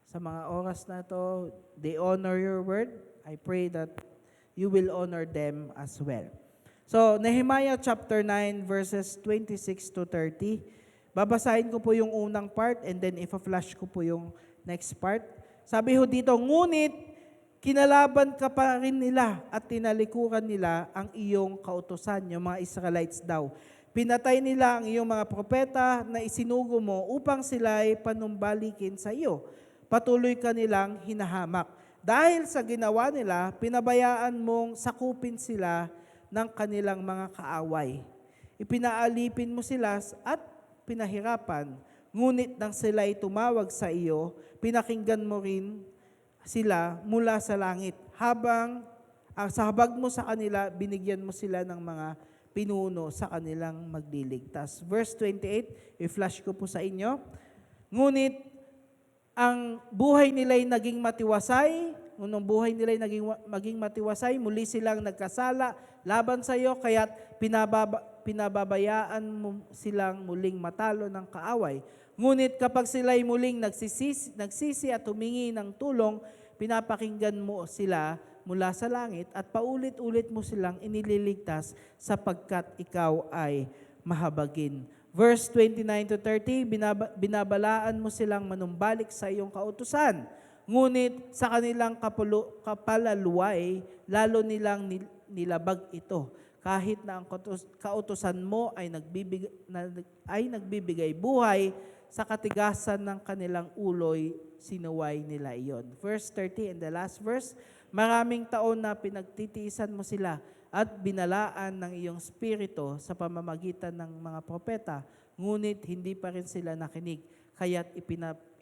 Sa mga oras na to, they honor your word. I pray that you will honor them as well. So, Nehemiah chapter 9 verses 26 to 30. Babasahin ko po yung unang part and then ipa-flash ko po yung next part. Sabi ho dito, ngunit kinalaban ka pa rin nila at tinalikuran nila ang iyong kautusan, yung mga Israelites daw. Pinatay nila ang iyong mga propeta na isinugo mo upang sila'y panumbalikin sa iyo. Patuloy ka nilang hinahamak. Dahil sa ginawa nila, pinabayaan mong sakupin sila ng kanilang mga kaaway. Ipinaalipin mo sila at pinahirapan, ngunit nang sila'y tumawag sa iyo, pinakinggan mo rin sila mula sa langit. Sa habag mo sa kanila, binigyan mo sila ng mga pinuno sa kanilang magliligtas. Verse 28, i-flash ko po sa inyo. Ngunit ang buhay nila'y naging matiwasay, nung buhay nila'y maging matiwasay, muli silang nagkasala laban sa iyo, kaya't pinababayaan mo silang muling matalo ng kaaway. Ngunit kapag sila'y muling nagsisi at humingi ng tulong, pinapakinggan mo sila mula sa langit at paulit-ulit mo silang inililigtas sapagkat ikaw ay mahabagin. Verse 29 to 30, binabalaan mo silang manumbalik sa iyong kautusan. Ngunit sa kanilang kapalaluay, lalo nilang nilabag ito. Kahit na ang kautusan mo ay nagbibigay buhay, sa katigasan ng kanilang uloy, sinuway nila iyon. Verse 30 and the last verse, maraming taon na pinagtitiisan mo sila at binalaan ng iyong spirito sa pamamagitan ng mga propeta, ngunit hindi pa rin sila nakinig, kaya't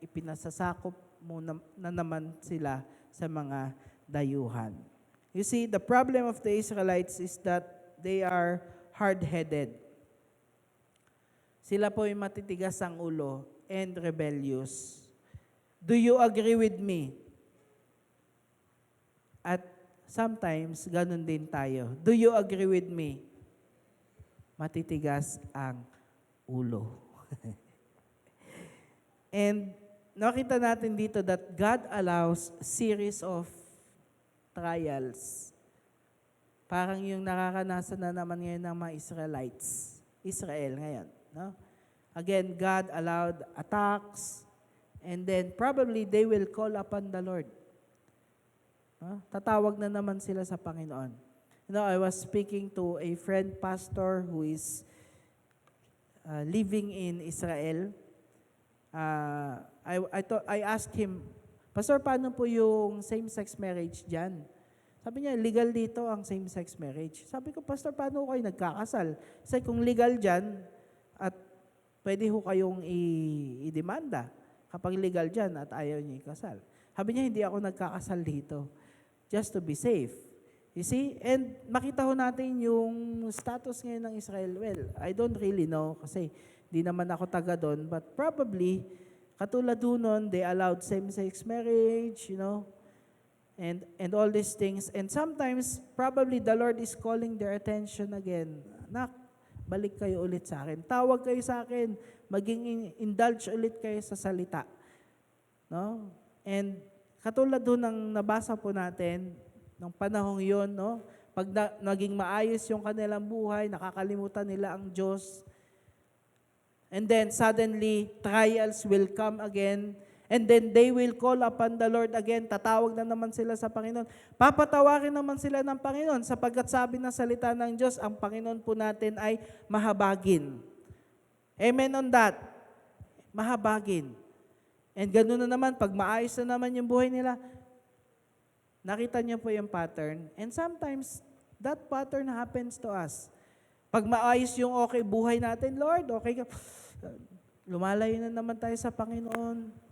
ipinasasakop mo na naman sila sa mga dayuhan. You see, the problem of the Israelites is that they are hard-headed. Sila po ay matitigas ang ulo and rebellious. Do you agree with me? At sometimes, ganun din tayo. Do you agree with me? Matitigas ang ulo. And nakita natin dito that God allows series of trials. Parang yung nakakanasan na naman ngayon ng mga Israel ngayon. No? Again, God allowed attacks, and then probably they will call upon the Lord. No? Tatawag na naman sila sa Panginoon. You know, I was speaking to a friend pastor who is living in Israel. I asked him, Pastor, paano po yung same-sex marriage dyan? Sabi niya, legal dito ang same-sex marriage. Sabi ko, Pastor, paano kayo nagkakasal? Kasi kung legal dyan, at pwede ho kayong i-demanda kapag legal dyan at ayaw niyo ikasal. Sabi niya, hindi ako nagkakasal dito. Just to be safe. You see? And makita ho natin yung status ngayon ng Israel. Well, I don't really know kasi di naman ako taga doon. But probably, katulad doon, they allowed same-sex marriage, you know, and all these things. And sometimes, probably the Lord is calling their attention again. Balik kayo ulit sa akin. Tawag kayo sa akin. Maging indulge ulit kayo sa salita. No? And katulad doon ng nabasa po natin, nung panahong yun, no? Pag naging maayos yung kanilang buhay, nakakalimutan nila ang Diyos. And then suddenly, trials will come again. And then they will call upon the Lord again. Tatawag na naman sila sa Panginoon. Papatawarin naman sila ng Panginoon sapagkat sabi ng salita ng Diyos, ang Panginoon po natin ay mahabagin. Amen on that. Mahabagin. And ganoon na naman, pag maayos na naman yung buhay nila, nakita niyo po yung pattern. And sometimes, that pattern happens to us. Pag maayos yung okay buhay natin, Lord, okay ka, lumalayo na naman tayo sa Panginoon.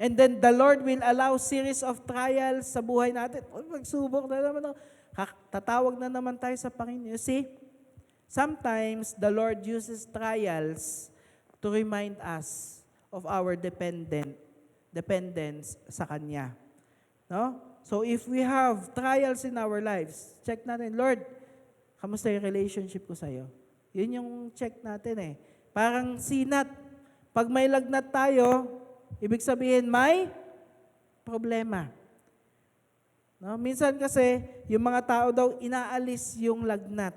And then the Lord will allow series of trials sa buhay natin. Magsubok na naman. Tatawag na naman tayo sa Panginoon. You see, sometimes the Lord uses trials to remind us of our dependence sa Kanya. No? So if we have trials in our lives, check natin, Lord, kamusta yung relationship ko sa'yo? Yun yung check natin eh. Parang sinat. Pag may lagnat tayo, ibig sabihin may problema. No? Minsan kasi, yung mga tao daw inaalis yung lagnat.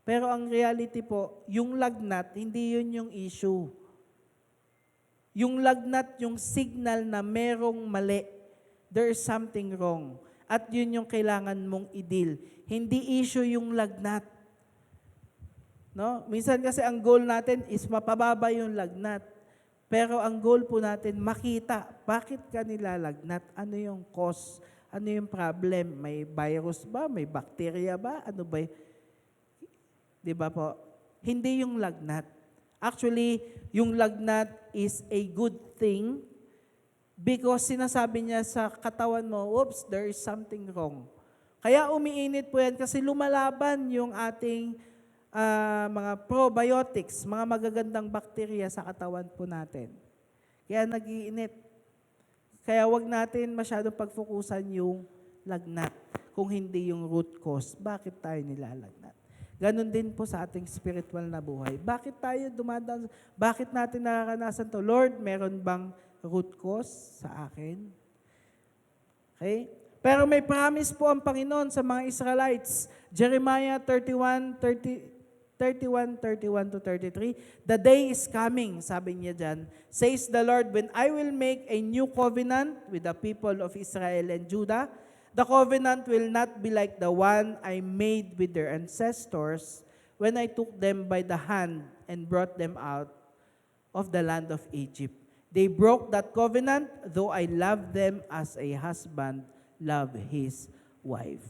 Pero ang reality po, yung lagnat, hindi yun yung issue. Yung lagnat, yung signal na merong mali. There is something wrong. At yun yung kailangan mong i-deal. Hindi issue yung lagnat. No? Minsan kasi ang goal natin is mapababa yung lagnat. Pero ang goal po natin, makita bakit ka nilalagnat, ano yung cause, ano yung problem, may virus ba, may bacteria ba, ano ba, di ba po? Hindi yung lagnat. Actually, yung lagnat is a good thing because sinasabi niya sa katawan mo, oops, there is something wrong. Kaya umiinit po yan kasi lumalaban yung ating mga probiotics, mga magagandang bakterya sa katawan po natin. Kaya nag-iinit. Kaya wag natin masyadong pagfokusan yung lagnat kung hindi yung root cause. Bakit tayo nilalagnat? Ganon din po sa ating spiritual na buhay. Bakit tayo dumadaan? Bakit natin nararanasan to? Lord, meron bang root cause sa akin? Okay? Pero may promise po ang Panginoon sa mga Israelites. Jeremiah 31:31 to 33. The day is coming, sabi niya dyan, says the Lord, when I will make a new covenant with the people of Israel and Judah. The covenant will not be like the one I made with their ancestors when I took them by the hand and brought them out of the land of Egypt. They broke that covenant, though I loved them as a husband loved his wife.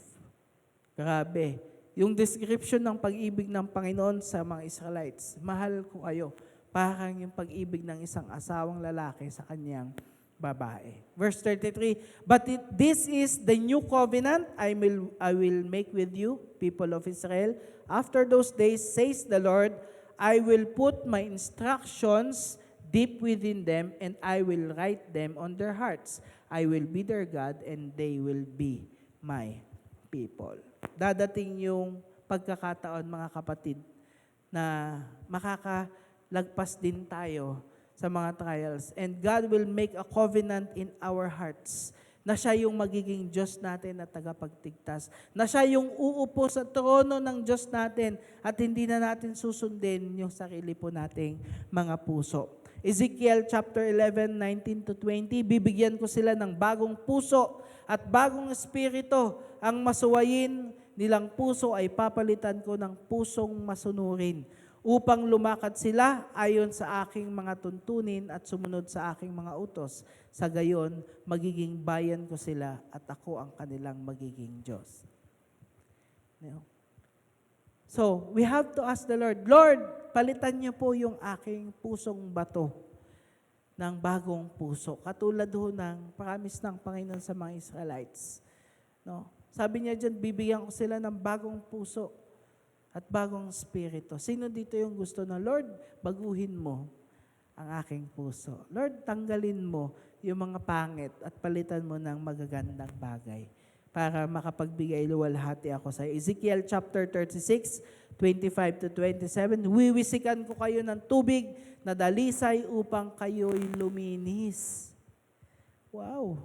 Grabe. Yung description ng pag-ibig ng Panginoon sa mga Israelites, mahal ko kayo. Parang yung pag-ibig ng isang asawang lalaki sa kanyang babae. Verse 33, but this is the new covenant I will make with you, people of Israel. After those days, says the Lord, I will put my instructions deep within them, and I will write them on their hearts. I will be their God, and they will be my people. Dadating yung pagkakataon, mga kapatid, na makakalagpas din tayo sa mga trials. And God will make a covenant in our hearts na siya yung magiging Diyos natin na tagapagtigtas. Na siya yung uupo sa trono ng Diyos natin at hindi na natin susundin yung sarili po nating mga puso. Ezekiel chapter 11:19 to 20, bibigyan ko sila ng bagong puso at bagong espiritu. Ang masuwayin nilang puso ay papalitan ko ng pusong masunurin upang lumakad sila ayon sa aking mga tuntunin at sumunod sa aking mga utos. Sa gayon, magiging bayan ko sila at ako ang kanilang magiging Diyos. So, we have to ask the Lord, Lord, palitan niyo po yung aking pusong bato ng bagong puso. Katulad ho ng promise ng Panginoon sa mga Israelites. No? Sabi niya dyan, bibigyan ko sila ng bagong puso at bagong spirito. Sino dito yung gusto na, Lord, baguhin mo ang aking puso. Lord, tanggalin mo yung mga pangit at palitan mo ng magagandang bagay para makapagbigay luwalhati ako sa Ezekiel chapter 36, 25 to 27, wiwisikan ko kayo ng tubig na dalisay upang kayo'y luminis. Wow!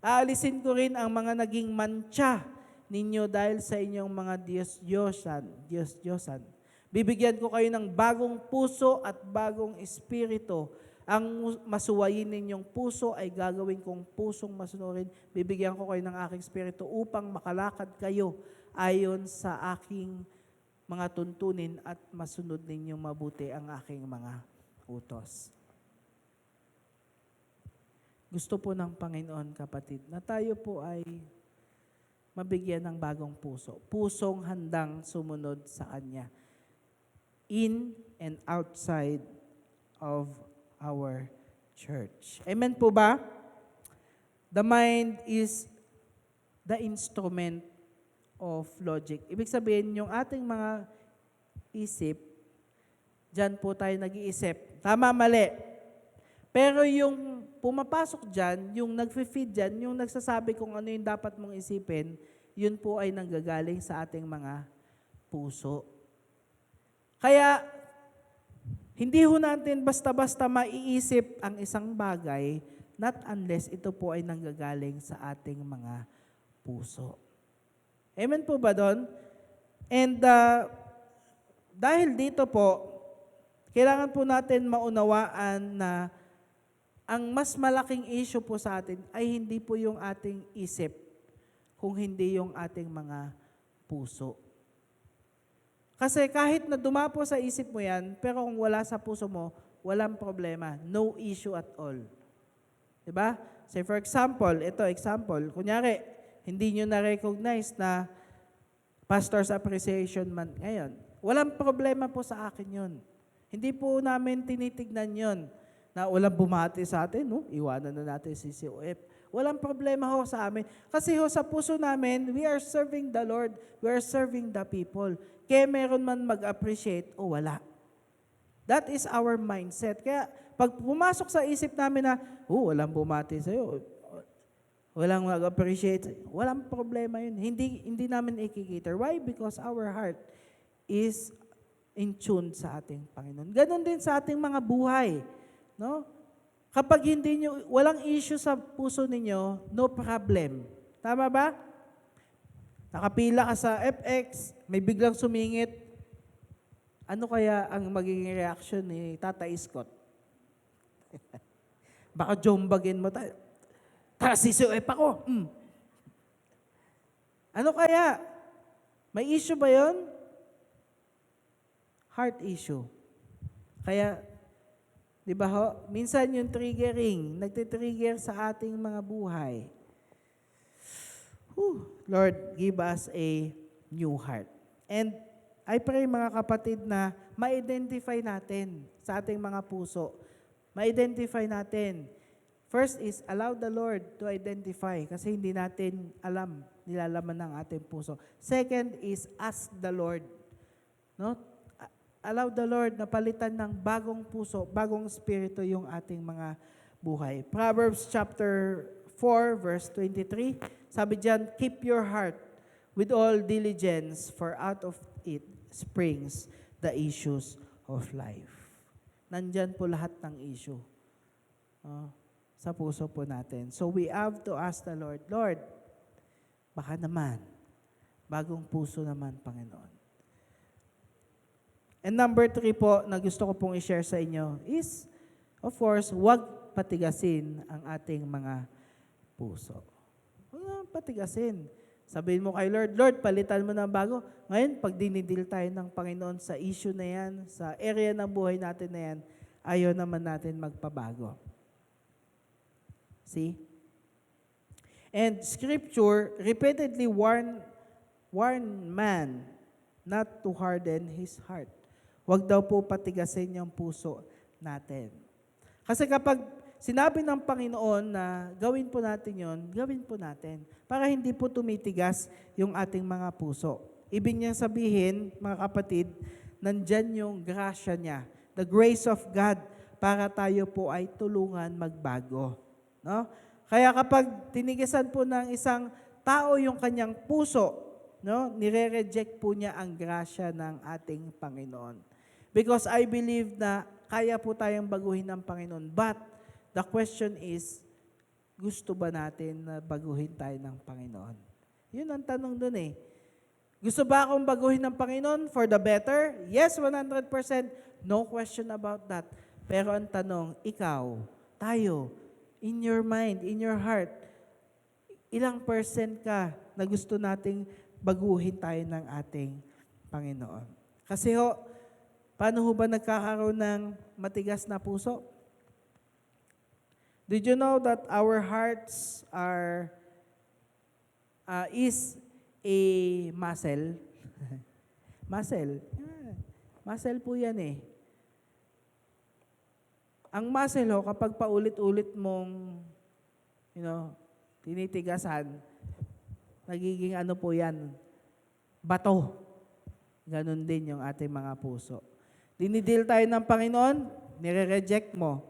Aalisin ko rin ang mga naging mantsa ninyo dahil sa inyong mga Diyos-Diyosan. Bibigyan ko kayo ng bagong puso at bagong espiritu. Ang masuwayin ninyong puso ay gagawin kong pusong masunurin. Bibigyan ko kayo ng aking espiritu upang makalakad kayo ayon sa aking mga tuntunin at masunod ninyong mabuti ang aking mga utos. Gusto po ng Panginoon, kapatid, na tayo po ay mabigyan ng bagong puso. Pusong handang sumunod sa Kanya. In and outside of our church. Amen po ba? The mind is the instrument of logic. Ibig sabihin, yung ating mga isip, dyan po tayo nag-iisip. Tama, mali. Pero yung pumapasok dyan, yung nag-feed dyan, yung nagsasabi kung ano yung dapat mong isipin, yun po ay nanggagaling sa ating mga puso. Kaya, hindi ho natin basta-basta maiisip ang isang bagay, not unless ito po ay nanggagaling sa ating mga puso. Amen po ba doon? And dahil dito po, kailangan po natin maunawaan na ang mas malaking issue po sa atin ay hindi po yung ating isip, kung hindi yung ating mga puso. Kasi kahit na dumapo sa isip mo yan, pero kung wala sa puso mo, walang problema. No issue at all. Diba? Say for example, ito example, kunyari, hindi nyo na-recognize na Pastor's Appreciation Month ngayon. Walang problema po sa akin yun. Hindi po namin tinitignan yun na walang bumati sa atin, no? Iwanan na natin si COF. Walang problema ho sa amin. Kasi ho sa puso namin, we are serving the Lord. We are serving the people. Kaya meron man mag-appreciate o wala. That is our mindset. Kaya pag pumasok sa isip namin na, walang bumati sa'yo, walang mag-appreciate, walang problema yun. Hindi namin ikikiter. Why? Because our heart is in tune sa ating Panginoon. Ganon din sa ating mga buhay. No? Kapag walang issue sa puso ninyo, no problem. Tama ba? Nakapila ka sa FX, may biglang sumingit. Ano kaya ang magiging reaction ni Tata Scott? Baka jombagin mo tayo. Tara, CCOF ako. Ano kaya? May issue ba yon? Heart issue. Kaya, di ba ho, minsan yung triggering, nagtitrigger sa ating mga buhay. Lord, give us a new heart. And I pray mga kapatid na ma-identify natin sa ating mga puso. Ma-identify natin. First is, allow the Lord to identify kasi hindi natin alam, nilalaman ng ating puso. Second is, ask the Lord. No? Allow the Lord na palitan ng bagong puso, bagong spirito yung ating mga buhay. Proverbs chapter 4, verse 23, sabi diyan, keep your heart with all diligence, for out of it springs the issues of life. Nandyan po lahat ng issue sa puso po natin. So we have to ask the Lord, Lord, baka naman, bagong puso naman, Panginoon. And number 3 po na gusto ko pong i-share sa inyo is, of course, huwag patigasin ang ating mga puso. Huwag patigasin. Sabihin mo kay Lord, Lord, palitan mo ng bago. Ngayon, pag dinidil tayo ng Panginoon sa issue na yan, sa area ng buhay natin na yan, ayaw naman natin magpabago. See? And Scripture repeatedly warn man not to harden his heart. Huwag daw po patigasin yung puso natin. Kasi kapag sinabi ng Panginoon na gawin po natin yon, gawin po natin. Para hindi po tumitigas yung ating mga puso. Ibig niyang sabihin, mga kapatid, nandyan yung grasya niya. The grace of God para tayo po ay tulungan magbago. No? Kaya kapag tinigisan po ng isang tao yung kanyang puso, no, nire-reject po niya ang grasya ng ating Panginoon. Because I believe na kaya po tayong baguhin ng Panginoon. But the question is, gusto ba natin na baguhin tayo ng Panginoon? Yun ang tanong dun eh. Gusto ba akong baguhin ng Panginoon for the better? Yes, 100%. No question about that. Pero ang tanong, ikaw, tayo, in your mind, in your heart, ilang percent ka na gusto nating baguhin tayo ng ating Panginoon? Kasi paano ho ba nagkakaroon ng matigas na puso? Did you know that our hearts is a muscle? Muscle. Muscle po yan eh. Ang muscle kapag paulit-ulit mong, tinitigasan, nagiging ano po yan? Bato. Ganon din yung ating mga puso. Dinidil tayo ng Panginoon, nire-reject mo.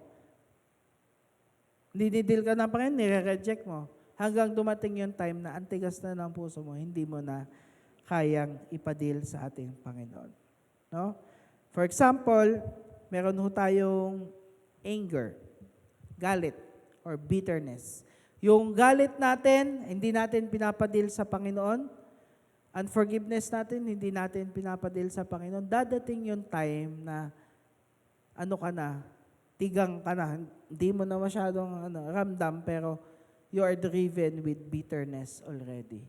Dinidil ka ng Panginoon, nire-reject mo. Hanggang dumating yung time na antigas na ng puso mo, hindi mo na kayang ipadil sa ating Panginoon. No? For example, meron ho tayong anger, galit, or bitterness. Yung galit natin, hindi natin pinapadil sa Panginoon. Unforgiveness natin, hindi natin pinapadil sa Panginoon. Dadating yung time na ano ka na, tigang ka na, hindi mo na masyadong ramdam, pero you are driven with bitterness already.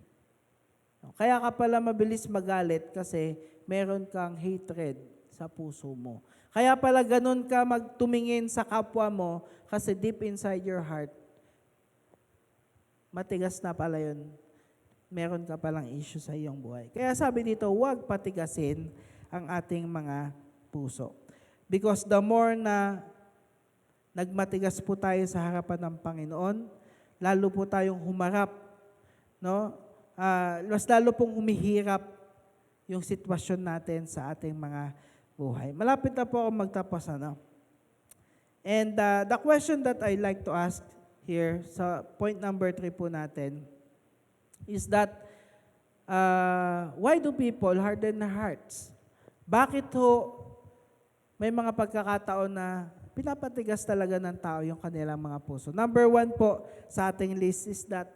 Kaya ka pala mabilis magalit kasi meron kang hatred sa puso mo. Kaya pala ganun ka magtumingin sa kapwa mo kasi deep inside your heart, matigas na pala yun. Meron ka palang issue sa iyong buhay. Kaya sabi dito, huwag patigasin ang ating mga puso. Because the more na nagmatigas po tayo sa harapan ng Panginoon, lalo po tayong humarap, no? Mas lalo pong humihirap yung sitwasyon natin sa ating mga buhay. Malapit na po ako magtapos, ano? And the question that I like to ask here, sa point number 3 po natin, is that, why do people harden their hearts? Bakit ho may mga pagkakataon na pinapatigas talaga ng tao yung kanilang mga puso? Number 1 po sa ating list is that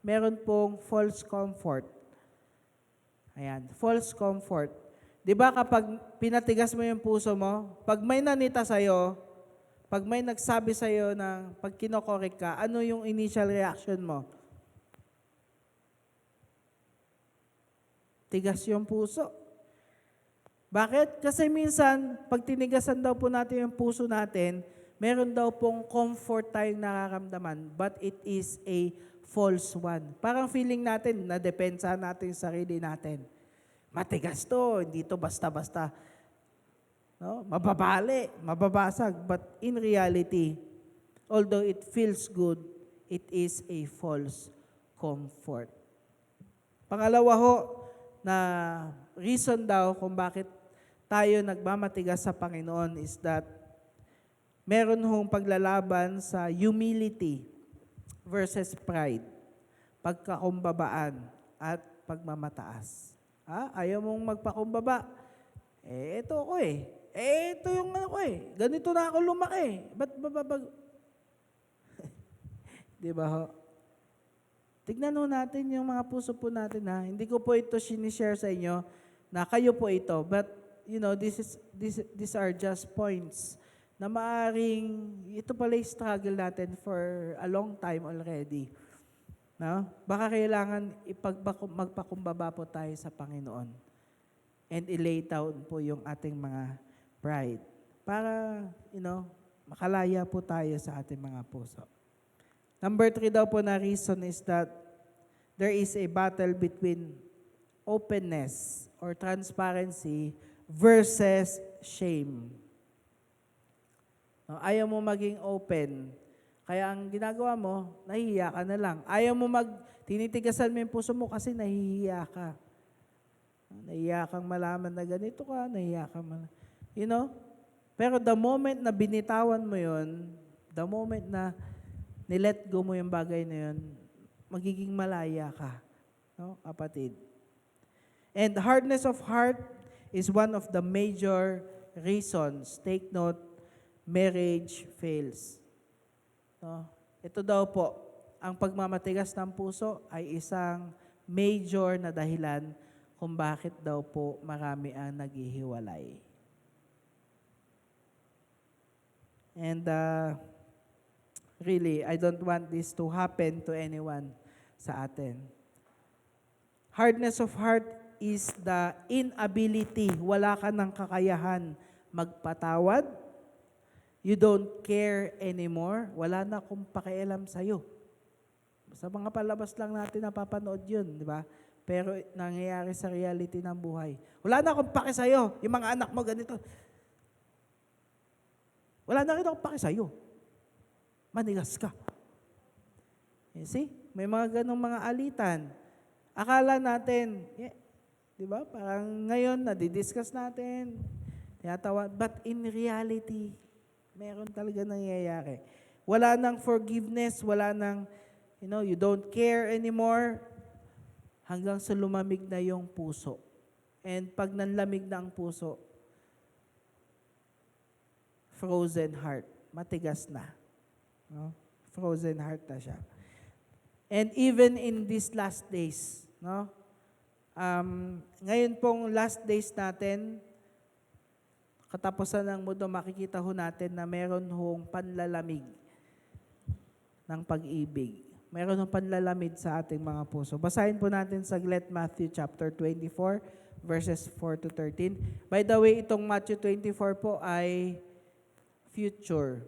meron pong false comfort. Ayan, false comfort. Di ba kapag pinatigas mo yung puso mo, pag may nanita sa'yo, pag may nagsabi sa'yo ng pag kinokorek ka, ano yung initial reaction mo? Tigas yung puso. Bakit? Kasi minsan, pag tinigasan daw po natin yung puso natin, meron daw pong comfort tayong nararamdaman, but it is a false one. Parang feeling natin, nadepensa natin yung sarili natin. Matigas to, hindi to basta-basta. No? Mababali, mababasag. But in reality, although it feels good, it is a false comfort. Pangalawa ho, na reason daw kung bakit tayo nagmamatigas sa Panginoon is that meron hong paglalaban sa humility versus pride, pagkakumbabaan at pagmamataas. Ayaw mong magpakumbaba. Ito ako eh. Ito yung ano ko eh. Ganito na ako lumaki. Ba't Di ba ho? Tignan ho natin yung mga puso po natin ha. Hindi ko po ito sinishare sa inyo na kayo po ito. But, you know, these are just points na maaring ito pala yung struggle natin for a long time already. No? Baka kailangan magpakumbaba po tayo sa Panginoon and i-lay down po yung ating mga pride para, you know, makalaya po tayo sa ating mga puso. Number 3 daw po na reason is that there is a battle between openness or transparency versus shame. Ayaw mo maging open. Kaya ang ginagawa mo, nahihiya ka na lang. Ayaw mo tinitigasan mo yung puso mo kasi nahihiya ka. Nahihiya kang malaman na ganito ka, nahihiya kang malaman. You know? Pero the moment na binitawan mo yun, the moment na nilet go mo yung bagay na yun, magiging malaya ka. No, kapatid? And hardness of heart is one of the major reasons. Take note, marriage fails. No? Ito daw po, ang pagmamatigas ng puso ay isang major na dahilan kung bakit daw po marami ang naghihiwalay. And really, I don't want this to happen to anyone sa atin. Hardness of heart is the inability, wala ka ng kakayahan magpatawad. You don't care anymore. Wala na akong pakialam sa'yo. Sa mga palabas lang natin napapanood yun, di ba? Pero nangyayari sa reality ng buhay. Wala na akong paki sa'yo. Yung mga anak mo ganito. Wala na rin akong paki sa'yo. Manigas ka. You see? May mga ganong mga alitan. Akala natin, di ba? Parang ngayon, nadidiscuss natin. Tinatawa. But in reality, meron talaga nangyayari. Wala nang forgiveness, wala nang, you don't care anymore, hanggang sa lumamig na yung puso. And pag nanlamig na ang puso, frozen heart, matigas na. No? Frozen heart na siya. And even in these last days, no? Ngayon pong last days natin, katapusan ng mundo, makikita ho natin na meron hong panlalamig ng pag-ibig. Meron hong panlalamig sa ating mga puso. Basahin po natin saglit Matthew chapter 24, verses 4 to 13. By the way, itong Matthew 24 po ay future.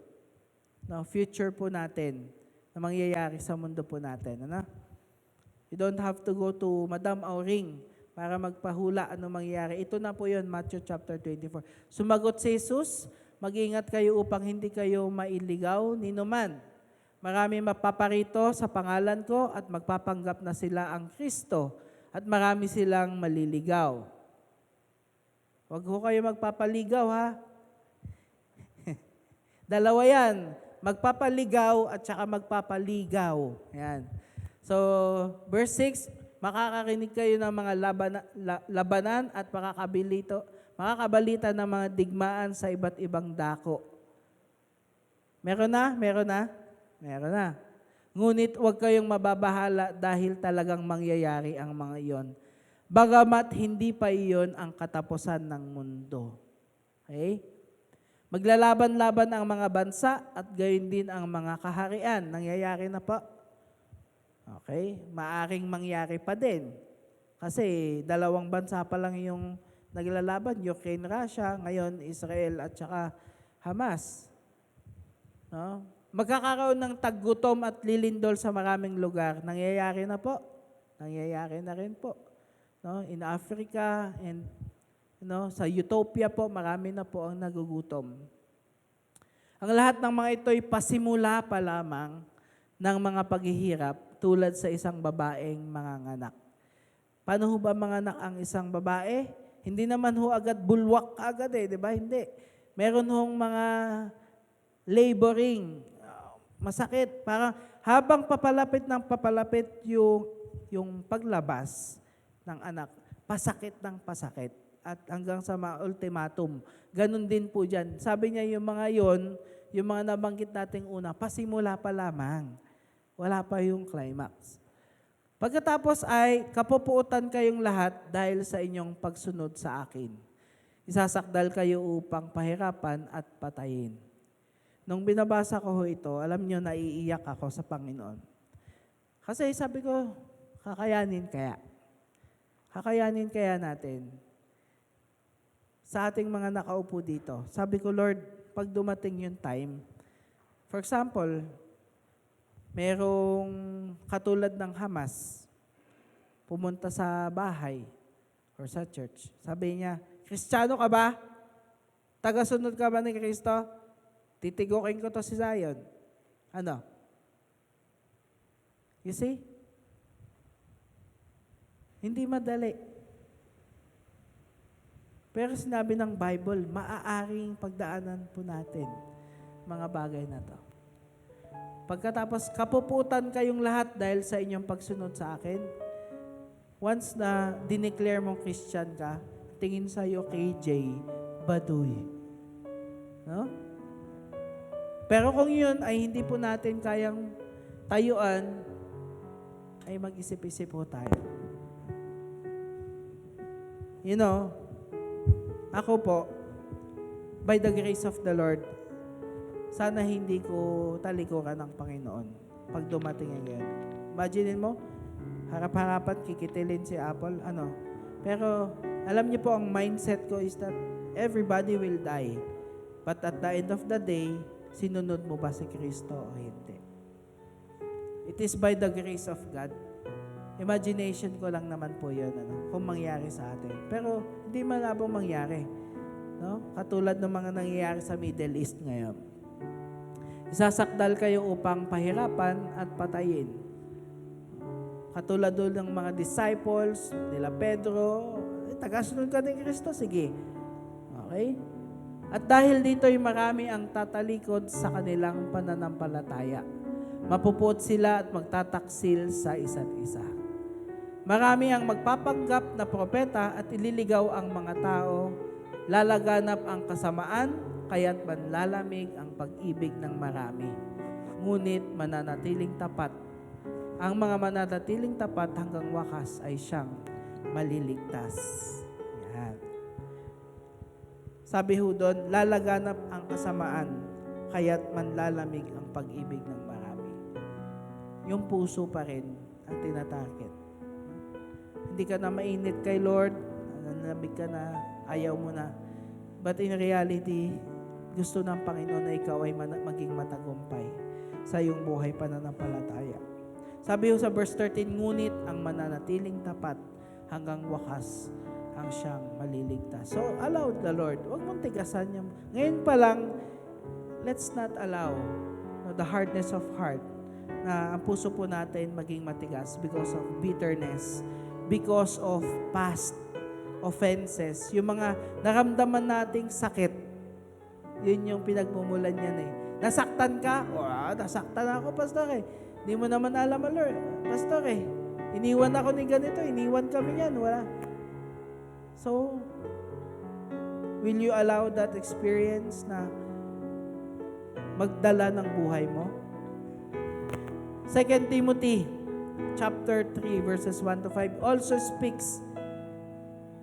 No, future po natin na mangyayari sa mundo po natin. Ano? You don't have to go to Madam Auring para magpahula ano mangyayari. Ito na po yun, Matthew chapter 24. Sumagot si Jesus, mag-ingat kayo upang hindi kayo mailigaw ni numan. Marami mapaparito sa pangalan ko at magpapanggap na sila ang Kristo at marami silang maliligaw. Huwag ho kayo magpapaligaw, ha? Dalawa yan, magpapaligaw at saka magpapaligaw. Yan. So, verse 6, makakarinig kayo ng mga labanan at makakabalita ng mga digmaan sa iba't ibang dako. Meron na? Meron na? Meron na. Ngunit huwag kayong mababahala dahil talagang mangyayari ang mga iyon. Bagamat hindi pa iyon ang katapusan ng mundo. Okay? Maglalaban-laban ang mga bansa at gayon din ang mga kaharian. Nangyayari na po. Okay? Maaring mangyari pa din. Kasi dalawang bansa pa lang yung naglalaban, Ukraine, Russia, ngayon Israel at saka Hamas. No? Magkakaroon ng taggutom at lilindol sa maraming lugar. Nangyayari na po. Nangyayari na rin po. No? In Africa and sa Utopia po, marami na po ang nagugutom. Ang lahat ng mga ito ay pasimula pa lamang ng mga paghihirap tulad sa isang babaeng manganganak. Paano ho ba manganak ang isang babae? Hindi naman ho agad bulwak agad di ba? Hindi. Meron hong mga laboring, masakit. Parang habang papalapit ng papalapit yung paglabas ng anak, pasakit ng pasakit. At hanggang sa ultimatum. Ganun din po dyan. Sabi niya yung mga yung mga nabanggit nating una, pasimula pa lamang. Wala pa yung climax. Pagkatapos ay kapupuutan kayong lahat dahil sa inyong pagsunod sa akin. Isasakdal kayo upang pahirapan at patayin. Nung binabasa ko ito, alam nyo, naiiyak ako sa Panginoon. Kasi sabi ko, kakayanin kaya? Kakayanin kaya natin? Sa ating mga nakaupo dito, sabi ko, Lord, pag dumating yung time, for example, merong katulad ng Hamas, pumunta sa bahay or sa church. Sabi niya, Kristiyano ka ba? Tagasunod ka ba ni Kristo? Titigukin ko to si Zion. Ano? You see? Hindi madali. Pero sinabi ng Bible, maaaring pagdaanan po natin mga bagay na to. Pagkatapos, kapuputan kayong lahat dahil sa inyong pagsunod sa akin. Once na dineclare mong Christian ka, tingin sa'yo KJ, baduy. No? Pero kung yun ay hindi po natin kayang tayuan, ay mag-isip-isip po tayo. You know, ako po, by the grace of the Lord, sana hindi ko talikuran ng Panginoon pag dumating ang yan. Imagine mo, harap-harapan, kikitilin si Apple, Pero, alam niyo po, ang mindset ko is that everybody will die. But at the end of the day, sinunod mo ba si Kristo o hindi? It is by the grace of God. Imagination ko lang naman po yun, kung mangyari sa atin. Pero, hindi malabong mangyari. No? Katulad ng mga nangyayari sa Middle East ngayon. Isasakdal kayo upang pahirapan at patayin. Katulad doon ng mga disciples, nila Pedro, tagasunod ka ni Kristo, sige. Okay? At dahil dito'y marami ang tatalikod sa kanilang pananampalataya. Mapuput sila at magtataksil sa isa't isa. Marami ang magpapanggap na propeta at ililigaw ang mga tao. Lalaganap ang kasamaan, kaya't manlalamig ang pag-ibig ng marami. Ngunit mananatiling tapat. Ang mga mananatiling tapat hanggang wakas ay siyang maliligtas. Yan. Sabi ho doon, lalaganap ang kasamaan, kaya't manlalamig ang pag-ibig ng marami. Yung puso pa rin ang tinatarget. Hindi ka na mainit kay Lord, nanlamig ka na, ayaw mo na. But in reality, gusto ng Panginoon na ikaw ay maging matagumpay sa iyong buhay pananampalataya. Sabi ho sa verse 13, ngunit ang mananatiling tapat hanggang wakas ang siyang maliligtas. So, allow the Lord. Huwag mong tigasan niya. Ngayon pa lang, let's not allow the hardness of heart na ang puso po natin maging matigas because of bitterness, because of past offenses. Yung mga naramdaman nating sakit, yun yung pinagmumulan niyan eh. Nasaktan ka? Nasaktan ako, pastor eh. Hindi mo naman alam, Lord. Pastor eh, iniwan ako ni ganito, iniwan kami yan. Wala. So, will you allow that experience na magdala ng buhay mo? 2 Timothy chapter 3 verses 1 to 5 also speaks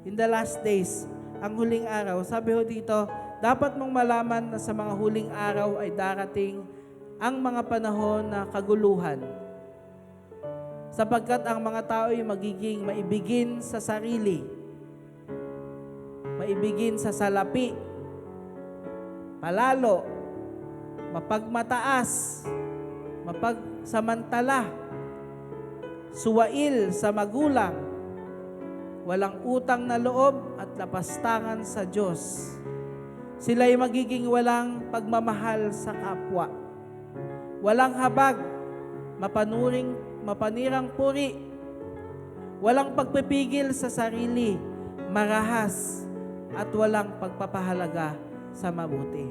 in the last days, ang huling araw. Sabi ho dito, dapat mong malaman na sa mga huling araw ay darating ang mga panahon na kaguluhan. Sapagkat ang mga tao ay magiging maibigin sa sarili, maibigin sa salapi, palalo, mapagmataas, mapagsamantala, suwail sa magulang, walang utang na loob at lapastangan sa Diyos. Sila'y magiging walang pagmamahal sa kapwa, walang habag, mapanirang puri, walang pagpipigil sa sarili, marahas, at walang pagpapahalaga sa mabuti.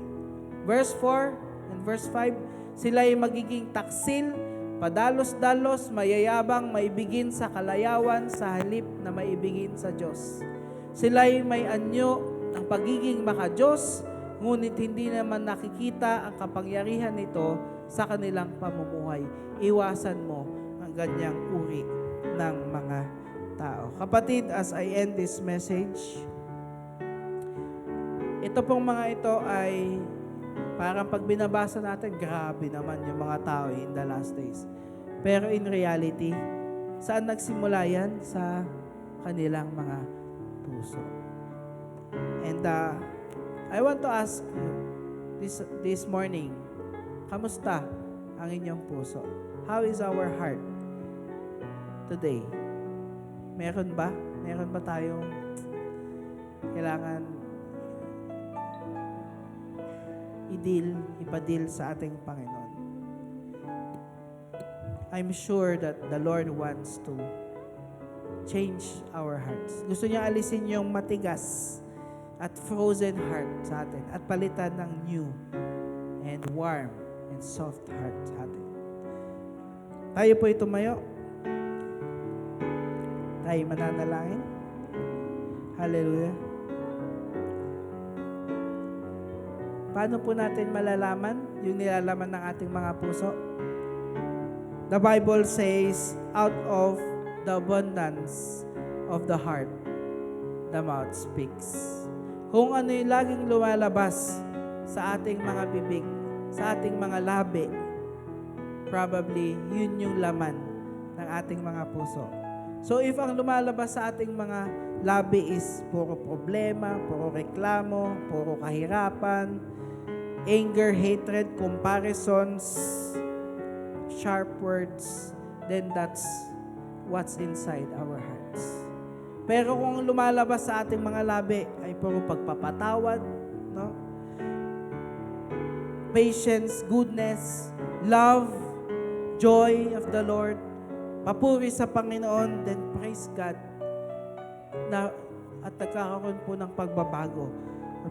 Verse 4 and verse 5, sila'y magiging taksil, padalos-dalos, mayayabang, maibigin sa kalayawan sa halip na maibigin sa Diyos. Sila'y may anyo ng pagiging maka-Diyos, ngunit hindi naman nakikita ang kapangyarihan nito sa kanilang pamumuhay. Iwasan mo ang ganyang uri ng mga tao. Kapatid, as I end this message, ito pong mga ito ay parang pag binabasa natin, grabe naman yung mga tao in the last days. Pero in reality, saan nagsimula yan? Sa kanilang mga puso. And I want to ask you this morning, kamusta ang inyong puso? How is our heart today? Meron ba? Meron ba tayong kailangan ipadil sa ating Panginoon? I'm sure that the Lord wants to change our hearts. Gusto niya alisin yung matigas at frozen heart sa atin at palitan ng new and warm and soft heart sa atin. Tayo po tumayo. Tayo mananalangin. Hallelujah. Paano po natin malalaman yung nilalaman ng ating mga puso? The Bible says, out of the abundance of the heart, the mouth speaks. Kung ano yung laging lumalabas sa ating mga bibig, sa ating mga labi, probably yun yung laman ng ating mga puso. So if ang lumalabas sa ating mga labi is puro problema, puro reklamo, puro kahirapan, anger, hatred, comparisons, sharp words, then that's what's inside our hearts. Pero kung lumalabas sa ating mga labi ay puro pagpapatawad, no? Patience, goodness, love, joy of the Lord, papuri sa Panginoon, then praise God na at nagkakaroon po ng pagbabago.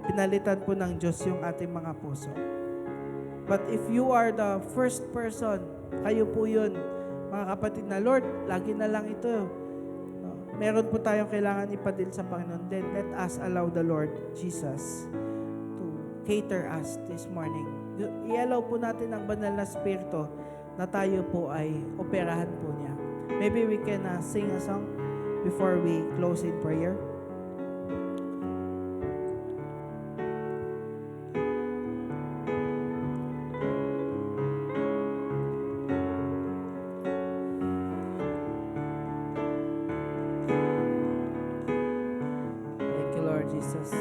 Pinalitan po ng Diyos yung ating mga puso. But if you are the first person, kayo po yun, mga kapatid na, Lord, lagi na lang ito. Meron po tayong kailangan ipadil sa Panginoon. Then let us allow the Lord Jesus to cater us this morning. I-allow po natin ang banal na spirito na tayo po ay operahan po niya. Maybe we can sing a song before we close in prayer. Thank you, Lord Jesus.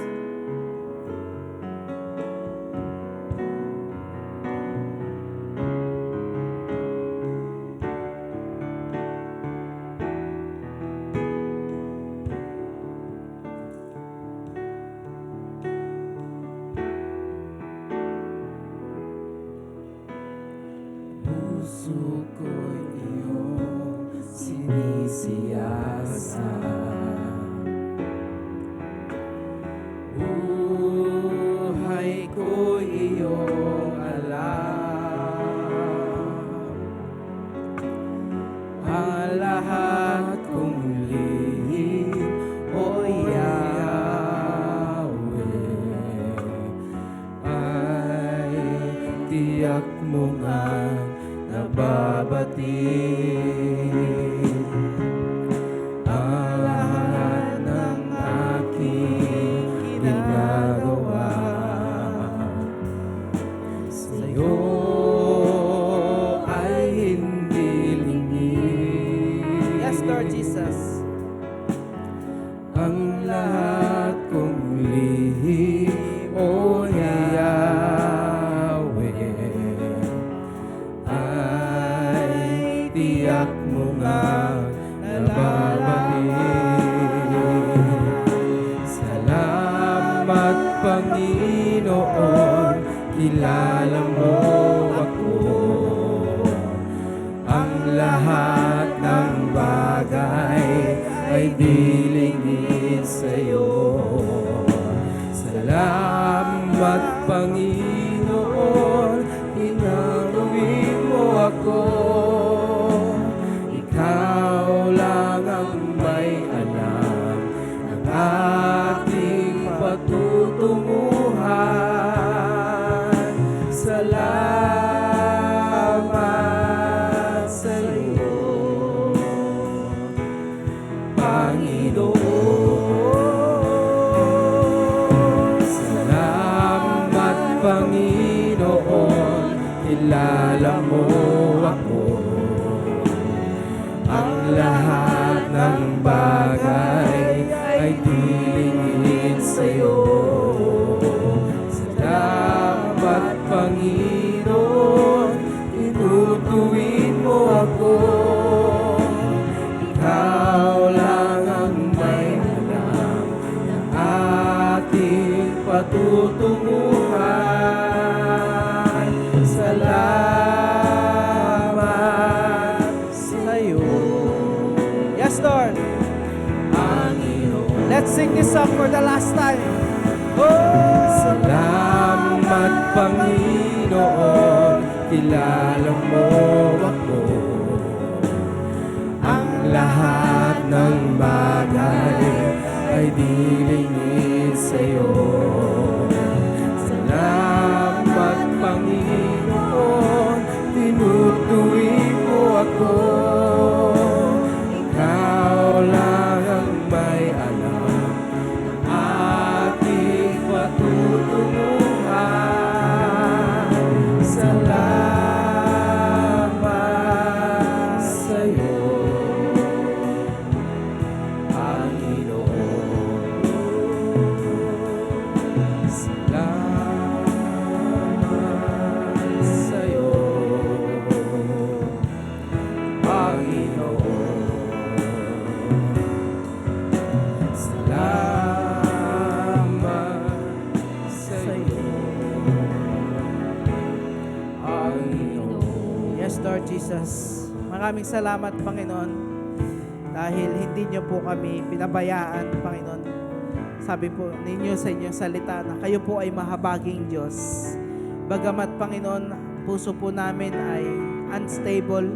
Puso ko'y iyong sinisiyasat. Buhay ko'y iyong alam. Ang lahat kong lihim, O Yahweh, ay tiyak mo ngang nababatid. Ang lahat ng aking ginagawa sa'yo ay hindi lingid. Yes, Lord Jesus. Ang lahat kong lihim, O Yahweh, ay tiyak mo nga nababatid. Salamat, Panginoon, kilala mo ako. Ang lahat ng bagay ay dilingid sa'yo. Salamat, Panginoon, ginagawin mo ako. Ikaw lang ang may alam ng ating patutunguhan. Salamat sa'yo, Panginoon. Salamat, Panginoon, kilala mo ako. Ang lahat ng bagay ay dilingid sa'yo. Salamat, Panginoon, tinutuwid mo ako. Ikaw lang ang may alam ng ating patutunguhan. Salamat sa'yo, Yes, Lord. Panginoon. Let's sing this song for the last time. Oh! Salamat, Panginoon, kilala mo ako. Ang lahat ng bagay ay dilingid sa'yo. Salamat, Panginoon, tinutuwid mo ako. Ikaw lang ang may alam ng ating patutunguhan. Salamat sa'yo, Panginoon. Salamat sa'yo, Panginoon. Salamat sa'yo, Panginoon. Yes, Lord Jesus. Maraming salamat, Panginoon, dahil hindi niyo po kami pinabayaan, Panginoon. sabi po ninyo sa inyong salita na kayo po ay mahabaging Diyos. Bagamat Panginoon, puso po namin ay unstable,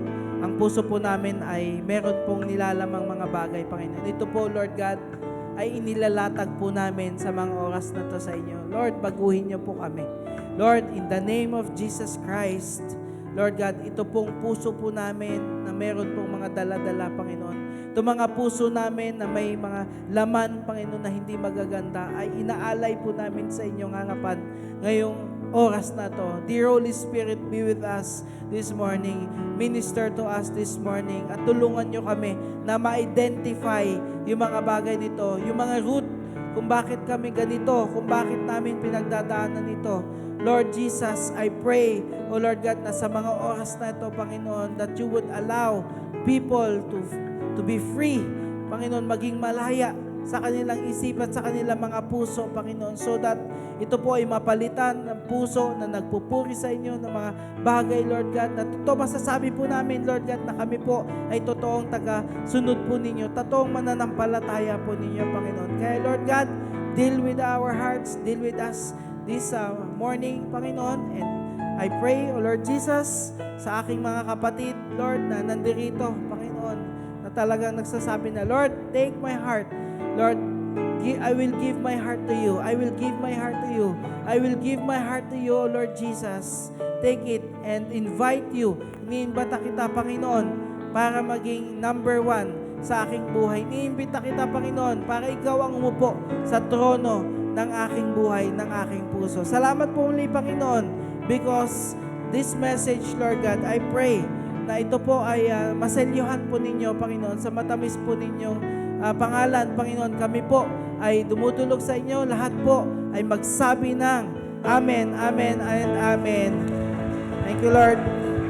ang puso po namin ay meron pong nilalamang mga bagay, Panginoon. Ito po, Lord God, ay inilalatag po namin sa mga oras na to sa inyo. Lord, baguhin niyo po kami. Lord, in the name of Jesus Christ, Lord God, ito pong puso po namin na meron pong mga dala-dala, Panginoon. Ito mga puso namin na may mga laman, Panginoon, na hindi magaganda, ay inaalay po namin sa inyong harapan ngayong oras na to. Dear Holy Spirit, be with us this morning. Minister to us this morning. At tulungan nyo kami na ma-identify yung mga bagay nito, yung mga root kung bakit kami ganito, kung bakit namin pinagdadaanan ito. Lord Jesus, I pray, O Lord God, na sa mga oras na ito, Panginoon, that you would allow people to be free, Panginoon, maging malaya sa kanilang isipan, sa kanilang mga puso, Panginoon, so that ito po ay mapalitan ng puso na nagpupuri sa inyo ng mga bagay, Lord God, na totoo masasabi po namin, Lord God, na kami po ay totoong taga-sunod po ninyo, totoong mananampalataya po ninyo, Panginoon. Kaya, Lord God, deal with our hearts, deal with us this morning, Panginoon, and I pray, O Lord Jesus, sa aking mga kapatid, Lord, na nandirito, Panginoon, na talagang nagsasabi na, Lord, take my heart. Lord, I will give my heart to you. I will give my heart to you. I will give my heart to you, O Lord Jesus. Take it and invite you. Iniimbita kita, Panginoon, para maging number one sa aking buhay. Iniimbita kita, Panginoon, para ikaw ang umupo sa trono ng aking buhay, ng aking puso. Salamat po muli, Panginoon, because this message, Lord God, I pray na ito po ay maselyuhan po ninyo, Panginoon, sa matamis po ninyong pangalan, Panginoon. Kami po ay dumudulog sa inyo. Lahat po ay magsabi ng Amen, Amen, and Amen. Thank you, Lord.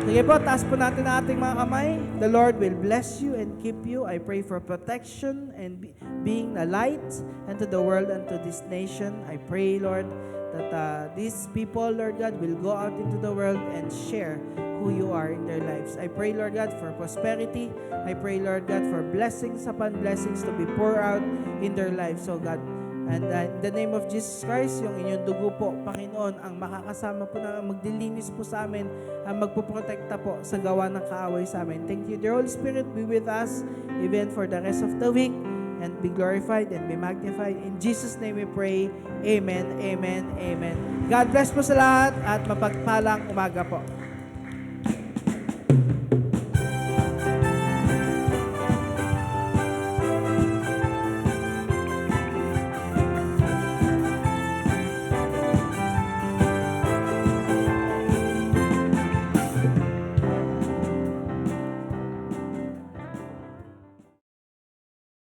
Sige po, taas po natin ang ating mga kamay. The Lord will bless you and keep you. I pray for protection and being a light unto the world and to this nation. I pray, Lord, that these people, Lord God, will go out into the world and share who you are in their lives. I pray, Lord God, for prosperity. I pray, Lord God, for blessings upon blessings to be poured out in their lives, oh God. And in the name of Jesus Christ, yung inyong dugo po, Panginoon, ang makakasama po na magdilinis po sa amin, ang magpoprotekta po sa gawa ng kaaway sa amin. Thank you, dear Holy Spirit, be with us even for the rest of the week, and be glorified and be magnified. In Jesus' name we pray. Amen, amen, amen. God bless po sa lahat at mapagpalang umaga po.